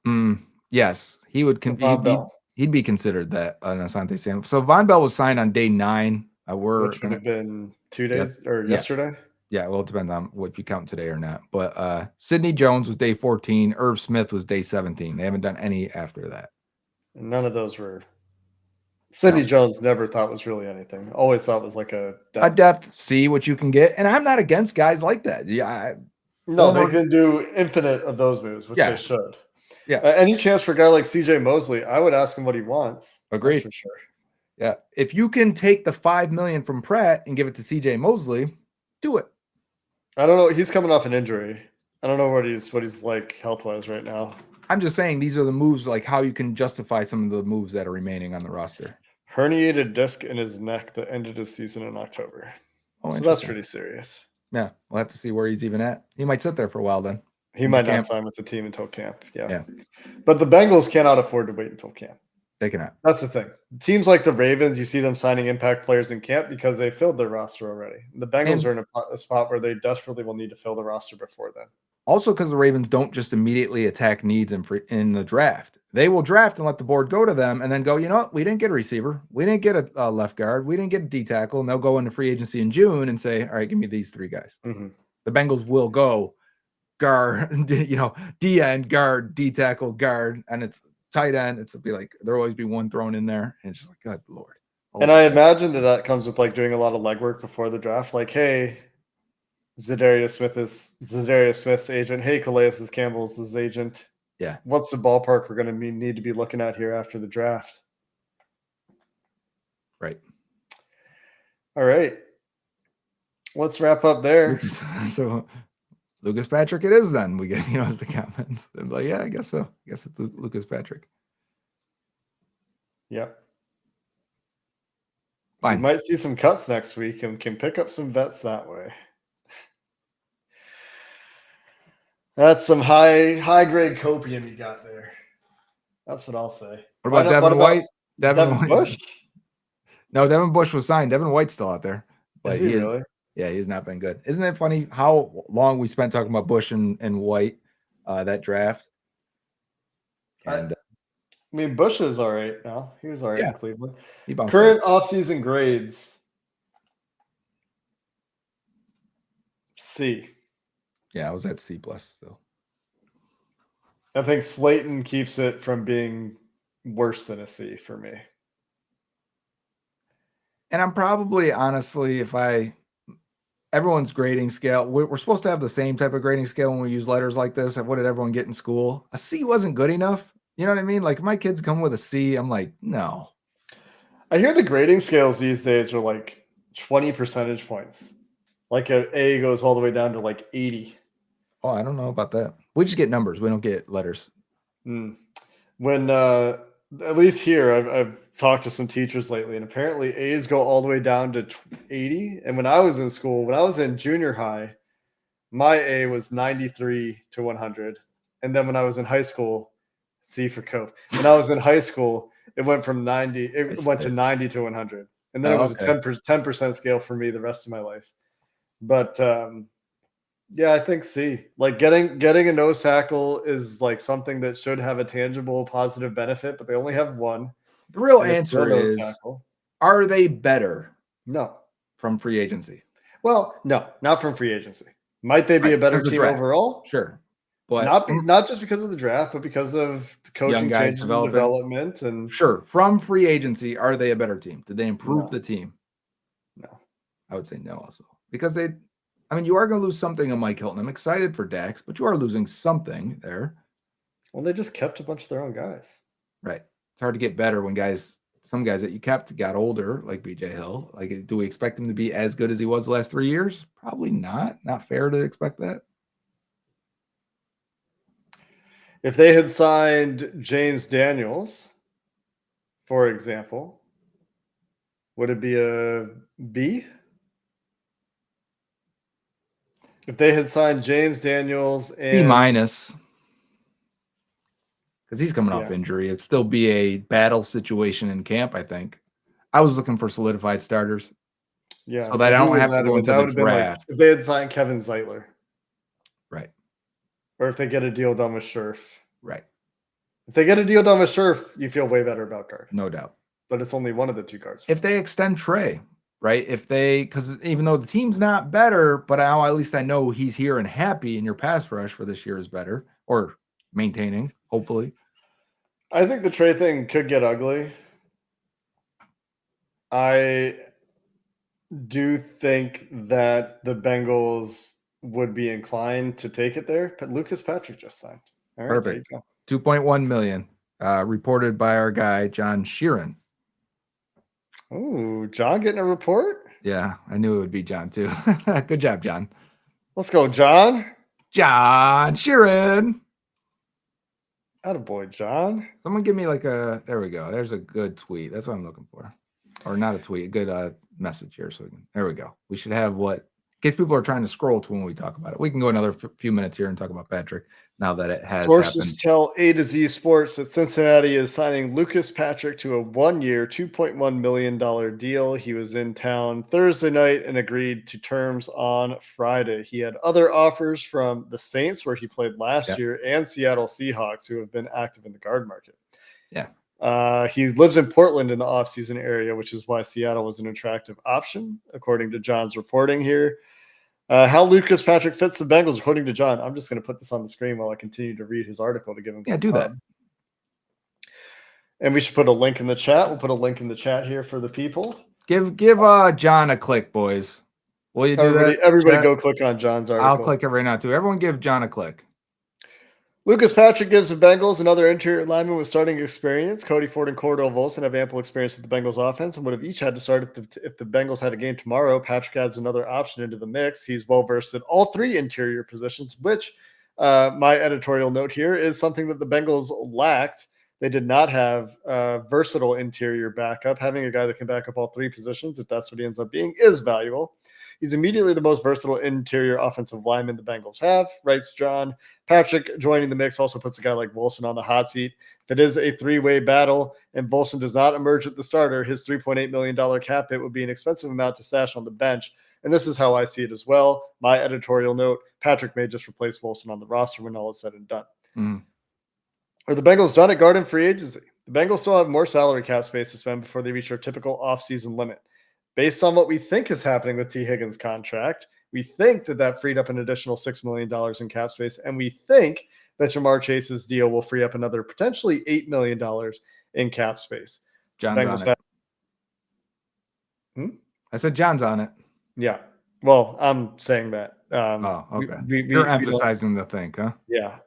Yes, he would. Von Bell, He'd be considered that an Asante Samuel. So Von Bell was signed on day 9. which would have been 2 days or yesterday. Yeah, well, it depends on if you count today or not. But Sidney Jones was day 14. Irv Smith was day 17. They haven't done any after that. And none of those were. Sidney Jones never thought was really anything. Always thought was like a depth. See what you can get, and I'm not against guys like that. Yeah, they can do infinite of those moves, which they should. Yeah. Any chance for a guy like CJ Mosley, I would ask him what he wants. Agreed. For sure. Yeah. If you can take the $5 million from Pratt and give it to CJ Mosley, do it. I don't know. He's coming off an injury. I don't know what he's like health-wise right now. I'm just saying these are the moves, like how you can justify some of the moves that are remaining on the roster. Herniated disc in his neck that ended his season in October. So that's pretty serious. Yeah. We'll have to see where he's even at. He might sit there for a while then. He might not sign with the team until camp. Yeah. But the Bengals cannot afford to wait until camp. They cannot. That's the thing. Teams like the Ravens, you see them signing impact players in camp because they filled their roster already. The Bengals are in a spot where they desperately will need to fill the roster before then. Also, because the Ravens don't just immediately attack needs in the draft. They will draft and let the board go to them and then go, you know what? We didn't get a receiver. We didn't get a left guard. We didn't get a D tackle. And they'll go into free agency in June and say, all right, give me these 3 guys. Mm-hmm. The Bengals will go guard, D end, guard, D tackle, guard, and it's tight end. It'll be like there'll always be one thrown in there, and it's just like, good Lord. And I imagine that comes with like doing a lot of legwork before the draft. Like, hey, Zadarius Smith's agent. Hey, Calais Campbell's his agent. Yeah. What's the ballpark we're going to need to be looking at here after the draft? Right. All right. Let's wrap up there. So Lucas Patrick it is then. We get, as the comments. They're like, yeah, I guess so. I guess it's Lucas Patrick. Yep. Fine. We might see some cuts next week and can pick up some bets that way. That's some high grade copium you got there. That's what I'll say. What about Devin White? Devin Bush? No, Devin Bush was signed. Devin White's still out there. But is he really? Yeah, he's not been good. Isn't it funny how long we spent talking about Bush and White, that draft? And I mean, Bush is all right now. He was all right in Cleveland. Current offseason grades. C. Yeah, I was at C+ still. I think Slayton keeps it from being worse than a C for me. And I'm probably, honestly, everyone's grading scale, we're supposed to have the same type of grading scale when we use letters like this. What did everyone get in school? A C wasn't good enough. You know what I mean? Like, my kids come with a C. I'm like, no. I hear the grading scales these days are like 20 percentage points. Like an A goes all the way down to like 80. Oh, I don't know about that. We just get numbers. We don't get letters. When at least here, I've talked to some teachers lately, and apparently A's go all the way down to 80. And when I was in school, when I was in junior high, my A was 93 to 100. And then when I was in high school, C for Cope. When I was in high school, it went from 90. It went to 90 to 100, and then it was a 10% scale for me the rest of my life. But yeah, I think C. Like getting a nose tackle is like something that should have a tangible positive benefit, but they only have one. The real answer is, are they better? No. From free agency? Well, no, not from free agency. Might they be a better team overall? Sure. But not just because of the draft, but because of the coaching changes and development. And sure, from free agency, are they a better team? Did they improve the team? No. I would say no also. Because you are going to lose something on Mike Hilton. I'm excited for Dax, but you are losing something there. Well, they just kept a bunch of their own guys. Right. It's hard to get better when some guys that you kept got older, like BJ Hill. Like, do we expect him to be as good as he was the last 3 years? Probably not. Not fair to expect that. If they had signed James Daniels, for example, Would it be a B? If they had signed James Daniels B and minus. Because he's coming off injury. It'd still be a battle situation in camp, I think. I was looking for solidified starters. Yeah, So that I who don't would have to that have go been? into That the would have been like draft. if they had signed Kevin Zeitler. Right. Or if they get a deal done with Scherf. Right. If they get a deal done with Scherf, you feel way better about guard. No doubt. But it's only one of the two guards. If they extend Trey, right? Because even though the team's not better, but now at least I know he's here and happy, and your pass rush for this year is better or maintaining, hopefully. I think the Trey thing could get ugly. I do think that the Bengals would be inclined to take it there, but Lucas Patrick just signed. All right, Perfect. there you go. 2.1 million, reported by our guy John Sheeran. Oh, John getting a report? Yeah, I knew it would be John too. Good job, John. Let's go, John. John Sheeran. Attaboy, John. Someone give me there we go. There's a good tweet. That's what I'm looking for. Or not a tweet, a good message here. There we go. We should have in case people are trying to scroll to when we talk about it. We can go another few minutes here and talk about Patrick now that it has Sources happened. tell A to Z Sports that Cincinnati is signing Lucas Patrick to a 1-year, $2.1 million deal. He was in town Thursday night and agreed to terms on Friday. He had other offers from the Saints, where he played last year, and Seattle Seahawks, who have been active in the guard market. Yeah. He lives in Portland in the offseason area, which is why Seattle was an attractive option, according to John's reporting here. How Lucas Patrick fits the Bengals, according to John. I'm just going to put this on the screen while I continue to read his article to give him some do pub. that. And we should put a link in the chat. We'll put a link in the chat here for the people. Give John a click, boys. Will you do that? Everybody go click on John's article. I'll click it right now, too. Everyone give John a click. Lucas Patrick gives the Bengals another interior lineman with starting experience. Cody Ford and Cordell Volson have ample experience with the Bengals offense and would have each had to start if the Bengals had a game tomorrow. Patrick adds another option into the mix. He's well-versed at all three interior positions, which my editorial note here is something that the Bengals lacked. They did not have a versatile interior backup. Having a guy that can back up all three positions, if that's what he ends up being, is valuable. He's immediately the most versatile interior offensive lineman the Bengals have, writes John. Patrick joining the mix also puts a guy like Volson on the hot seat. If it is a three-way battle and Volson does not emerge at the starter, his $3.8 million cap hit would be an expensive amount to stash on the bench. And this is how I see it as well. My editorial note, Patrick may just replace Volson on the roster when all is said and done. Mm. Are the Bengals done at guard and free agency? The Bengals still have more salary cap space to spend before they reach their typical offseason limit. Based on what we think is happening with T. Higgins' contract, we think that freed up an additional $6 million in cap space, and we think that Jamar Chase's deal will free up another potentially $8 million in cap space. John's on it. I said John's on it. Yeah. Well, I'm saying that. Okay. You're emphasizing the thing, huh? Yeah.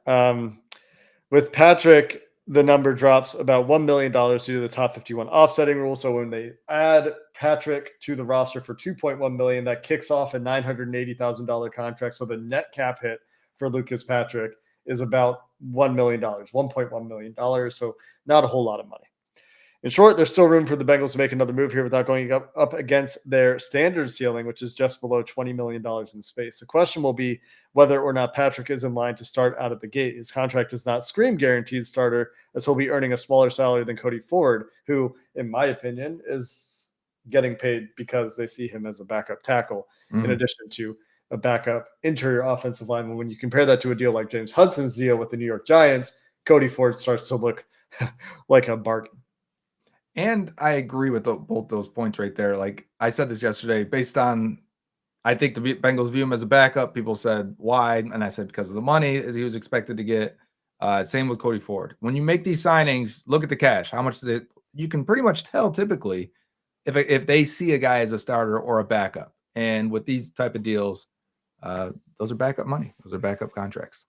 With Patrick, the number drops about $1 million due to the top 51 offsetting rule. So when they add Patrick to the roster for $2.1 million, that kicks off a $980,000 contract. So the net cap hit for Lucas Patrick is about $1 million, $1.1 million. So not a whole lot of money. In short, there's still room for the Bengals to make another move here without going up against their standard ceiling, which is just below $20 million in space. The question will be whether or not Patrick is in line to start out of the gate. His contract does not scream guaranteed starter, as he'll be earning a smaller salary than Cody Ford, who, in my opinion, is getting paid because they see him as a backup tackle, in addition to a backup interior offensive lineman. When you compare that to a deal like James Hudson's deal with the New York Giants, Cody Ford starts to look like a bargain. And I agree with both those points right there. Like I said this yesterday, based on, I think the Bengals view him as a backup. People said, why? And I said, because of the money he was expected to get. Same with Cody Ford. When you make these signings, look at the cash. How much you can pretty much tell typically if they see a guy as a starter or a backup. And with these type of deals, those are backup money. Those are backup contracts.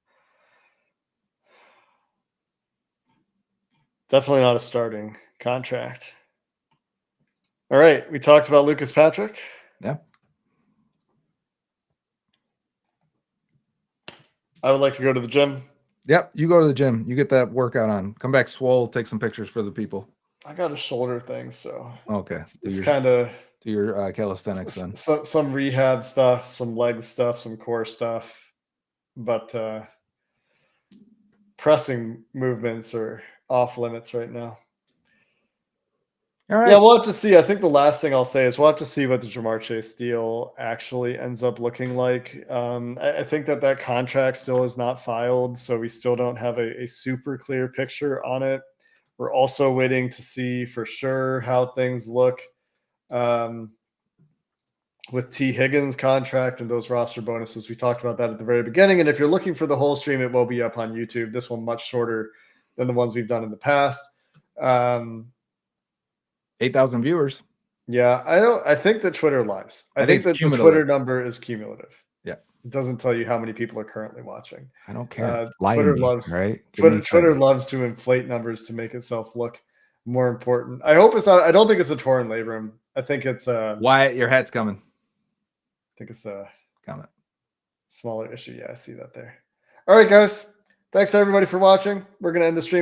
Definitely not a starting contract. All right. We talked about Lucas Patrick. Yeah. I would like to go to the gym. Yep. You go to the gym. You get that workout on. Come back swole. Take some pictures for the people. I got a shoulder thing, so Okay. it's kind of Do your calisthenics then. some rehab stuff, some leg stuff, some core stuff, but pressing movements are off limits right now. All right. Yeah, we'll have to see. I think the last thing I'll say is we'll have to see what the Jamar Chase deal actually ends up looking like. I think that contract still is not filed, so we still don't have a super clear picture on it. We're also waiting to see for sure how things look um, with T. Higgins' contract and those roster bonuses. We talked about that at the very beginning. And if you're looking for the whole stream, it will be up on YouTube. This one much shorter than the ones we've done in the past. 8,000 viewers. Yeah, I think that Twitter lies. I think that the Twitter number is cumulative. Yeah. It doesn't tell you how many people are currently watching. I don't care. Twitter loves right? Twitter loves to inflate numbers to make itself look more important. I hope it's not. I don't think it's a torn labrum. I think it's Wyatt, your hat's coming. I think it's a comment. Smaller issue. Yeah, I see that there. All right, guys. Thanks everybody for watching. We're gonna end the stream.